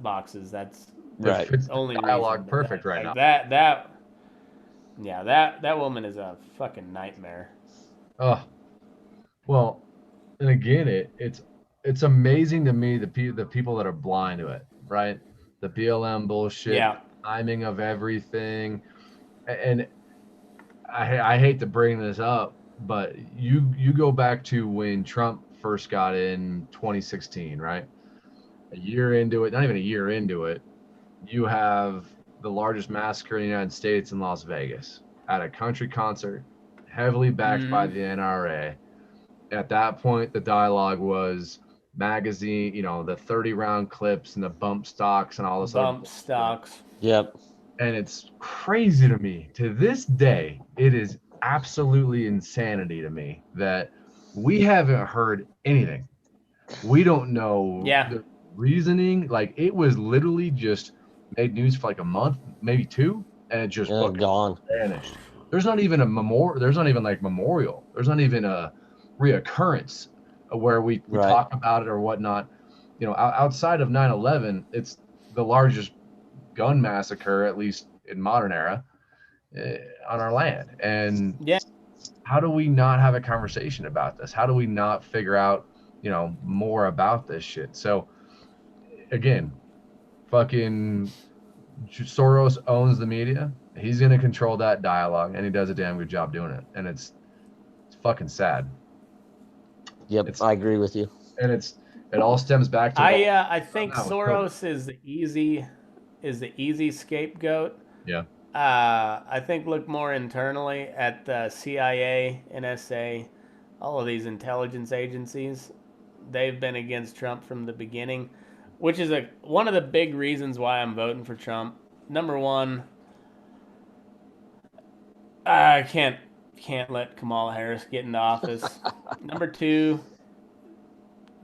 boxes. That's right. Fits only dialogue reason. Perfect right now. That woman is a fucking nightmare. Oh, well, and again, it's amazing to me the people that are blind to it, right? The BLM bullshit, timing of everything, and I hate to bring this up, but you go back to when Trump first got in 2016, right? A year into it, not even a year into it, you have the largest massacre in the United States in Las Vegas at a country concert, heavily backed by the NRA. At that point, the dialogue was magazine, the 30-round clips and the bump stocks and all this bump stocks. Yep. And it's crazy to me. To this day, it is absolutely insanity to me that we haven't heard anything. We don't know the reasoning. Like it was literally just made news for like a month, maybe two, and it just gone, vanished. There's not even a memorial. There's not even like memorial. There's not even a reoccurrence where we talk about it or whatnot. Outside of 9/11, it's the largest gun massacre, at least in modern era, on our land. And how do we not have a conversation about this? How do we not figure out, more about this shit? So again, fucking Soros owns the media. He's going to control that dialogue, and he does a damn good job doing it. And it's fucking sad. Yep, I agree with you. And it all stems back to I think Soros is the easy scapegoat. Yeah. I think look more internally at the CIA, NSA, all of these intelligence agencies. They've been against Trump from the beginning, which is one of the big reasons why I'm voting for Trump. Number one, I can't let Kamala Harris get into office. Number two,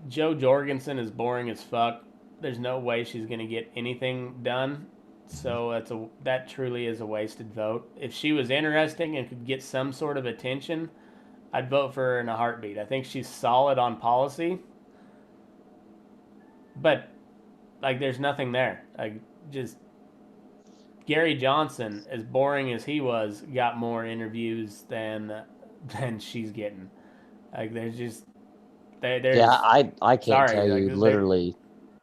Joe Jorgensen is boring as fuck. There's no way she's gonna get anything done. So that truly is a wasted vote. If she was interesting and could get some sort of attention, I'd vote for her in a heartbeat. I think she's solid on policy, but like there's nothing there. Like just Gary Johnson, as boring as he was, got more interviews than she's getting. Like there's just there's Yeah, I can't sorry, tell you like literally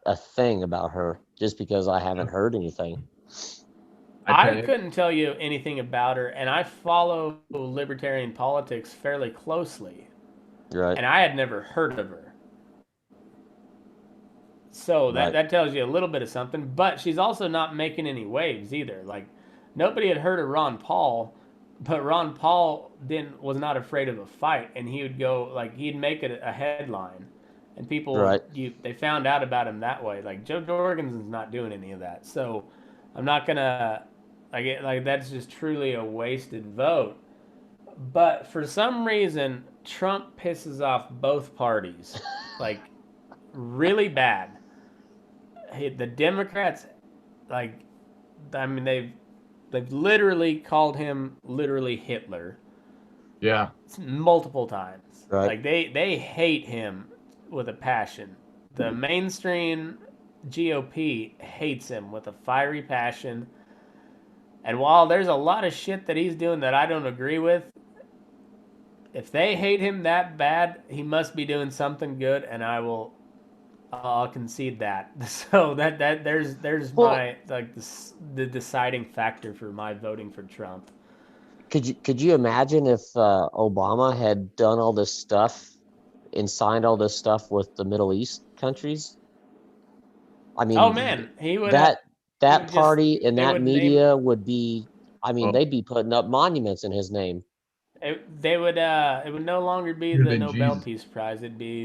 a thing about her just because I haven't heard anything. I couldn't tell you anything about her, and I follow libertarian politics fairly closely, Right. and I had never heard of her. So that tells you a little bit of something, but she's also not making any waves either. Like nobody had heard of Ron Paul, but Ron Paul was not afraid of a fight, and he would go like he'd make it a headline, and people they found out about him that way. Like Joe Jorgensen's not doing any of that, so I'm not gonna like that's just truly a wasted vote. But for some reason, Trump pisses off both parties, like really bad. The Democrats, like, I mean, they've literally called him literally Hitler. Yeah. Multiple times. Right. Like they hate him with a passion. The mainstream GOP hates him with a fiery passion. And while there's a lot of shit that he's doing that I don't agree with, if they hate him that bad, he must be doing something good, and I'll concede that. So there's my like the deciding factor for my voting for Trump. Could you imagine if Obama had done all this stuff and signed all this stuff with the Middle East countries? I mean, oh man, he would that party just, and that media would be. I mean, they'd be putting up monuments in his name. It would no longer be the Nobel Peace Prize. It'd be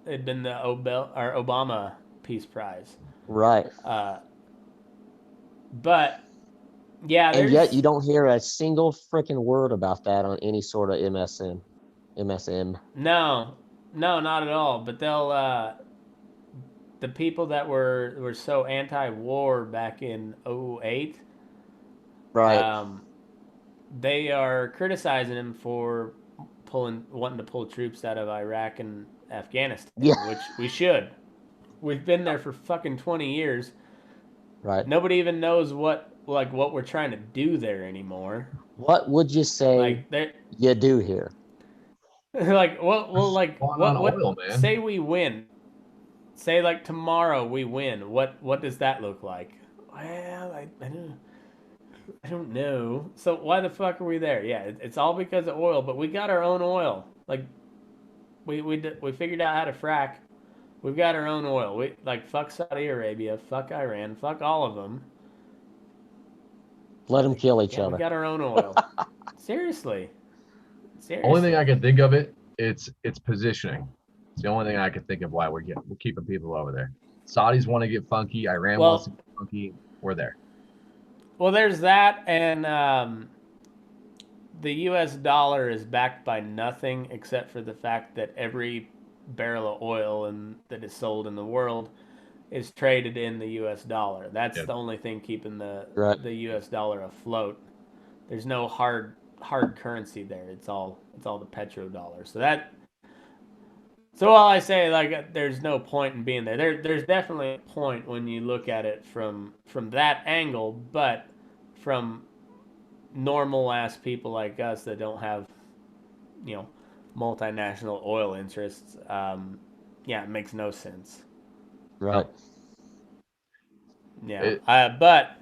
it'd been the Obama Peace Prize. Right. But yeah, and yet you don't hear a single freaking word about that on any sort of MSM. No, not at all. But they'll the people that were so anti-war back in 2008, right? They are criticizing him for wanting to pull troops out of Iraq and Afghanistan, which we should. We've been there for fucking 20 years. Right. Nobody even knows what we're trying to do there anymore. What would you say you do here? Like what oil, man. Say we win. Say like tomorrow we win. What does that look like? Well, I don't know. So why the fuck are we there? Yeah, it's all because of oil, but we got our own oil. Like we figured out how to frack. We've got our own oil. We fuck Saudi Arabia, fuck Iran, fuck all of them. Let them kill each other. We got our own oil. Seriously. Only thing I can think of it's positioning. It's the only thing I can think of why we're keeping people over there. Saudis want to get funky. Iran wants to get funky. We're there. Well, there's that, and the U.S. dollar is backed by nothing except for the fact that every barrel of oil that is sold in the world is traded in the U.S. dollar. That's the only thing keeping the U.S. dollar afloat. There's no hard currency there. It's all the petrodollar. So while I say there's no point in being there, there's definitely a point when you look at it from that angle, but from normal ass people like us that don't have multinational oil interests, it makes no sense. Right. Yeah. But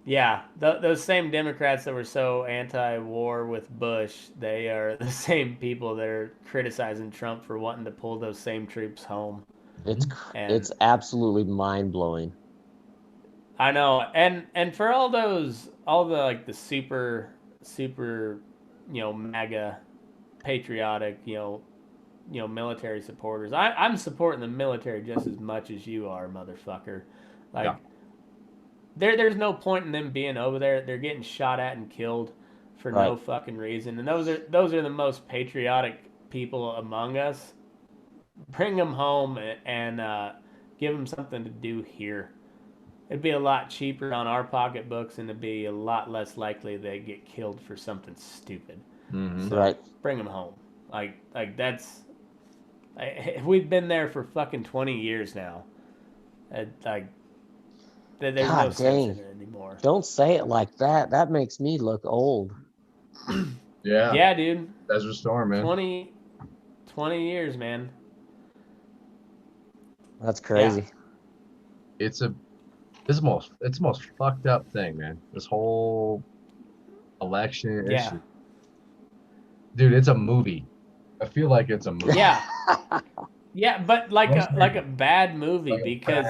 yeah, those same Democrats that were so anti-war with Bush, they are the same people that are criticizing Trump for wanting to pull those same troops home. It's absolutely mind-blowing. I know. And for all the super MAGA patriotic, military supporters. I'm supporting the military just as much as you are, motherfucker. Like, there's no point in them being over there. They're getting shot at and killed for no fucking reason. And those are the most patriotic people among us. Bring them home and give them something to do here. It'd be a lot cheaper on our pocketbooks, and it'd be a lot less likely they get killed for something stupid. Mm-hmm. So bring them home. Like that's. We've been there for fucking 20 years now. Like, there's no sense in it anymore. Don't say it like that. That makes me look old. Yeah. Yeah, dude. Desert Storm, man. 20 years, man. That's crazy. Yeah. It's the most fucked up thing, man. This whole election issue. Dude, it's a movie. I feel like it's a movie. Yeah. Yeah, but like a bad movie, because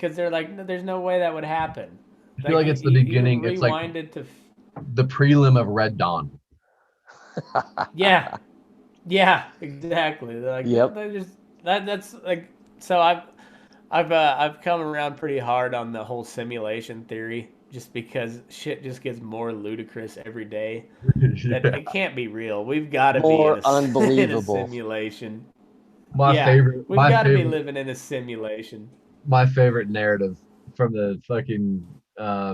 they're like, there's no way that would happen. I feel like it's the beginning. It's like the prelim of Red Dawn. Yeah, exactly. Like, that's like, so I've come around pretty hard on the whole simulation theory, just because shit just gets more ludicrous every day. That it can't be real. We've got to be in unbelievable in a simulation. We've got to be living in a simulation. My favorite narrative from the fucking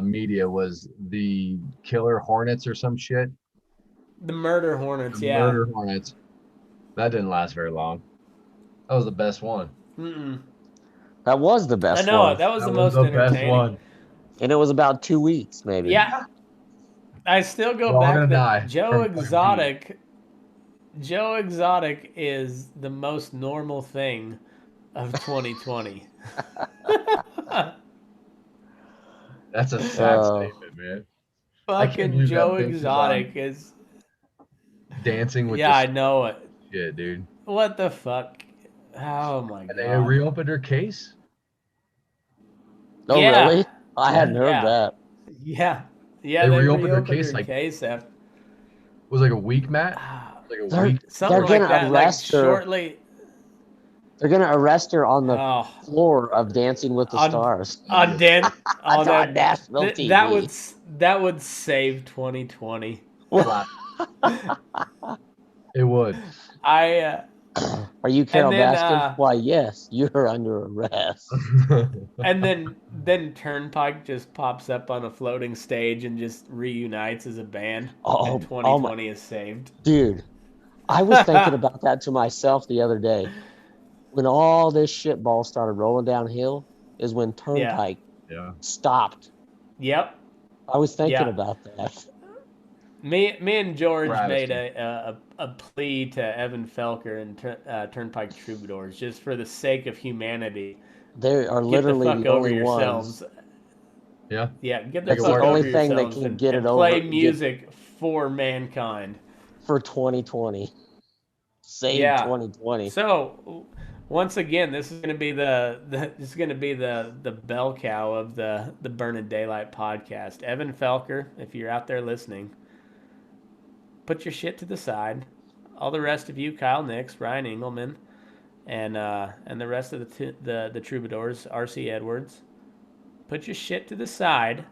media was the killer hornets or some shit. The murder hornets, Murder hornets. That didn't last very long. That was the best one. That was the best one. I know, that was the most entertaining. Best one. And it was about 2 weeks, maybe. Yeah. I still go back to Joe Exotic. Joe Exotic is the most normal thing of 2020. That's a sad statement, man. Fucking Joe Exotic is dancing with I know it. Shit, dude. What the fuck? Oh my god. They reopened her case? Oh, really? I hadn't heard that. Yeah. They reopened her case after. Was like a week, Matt? Like a week. They're gonna arrest her shortly. They're gonna arrest her on the floor of Dancing with the Stars. On national TV. That would save 2020. It would. Are you Carol Baskin? Why, yes, you're under arrest. And then Turnpike just pops up on a floating stage and just reunites as a band. And 2020 is saved. Dude, I was thinking about that to myself the other day. When all this shit ball started rolling downhill is when Turnpike stopped. Yep. I was thinking about that. Me and George made a plea to Evan Felker and Turnpike Troubadours, just for the sake of humanity. They are literally the only ones. Yeah. Yeah, get the That's fuck the over only thing that yourselves can get it over. Play music for mankind. For 2020. Save 2020. So, once again, this is going to be the bell cow of the Burning Daylight podcast. Evan Felker, if you're out there listening, put your shit to the side. All the rest of you, Kyle Nix, Ryan Engelman, and the rest of the Troubadours, R.C. Edwards, put your shit to the side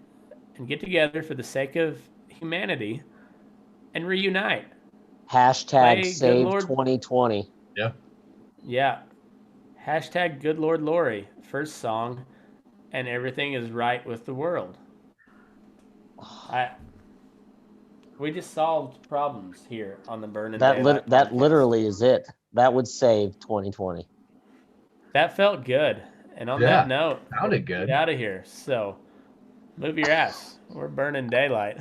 and get together for the sake of humanity and reunite. Hashtag save 2020. Yeah. Yeah. Hashtag Good Lord Lori. First song, and everything is right with the world. We just solved problems here on the Burning Daylight. That literally is it. That would save 2020. That felt good. And on that note, sounded good. Get out of here. So, move your ass. We're burning daylight.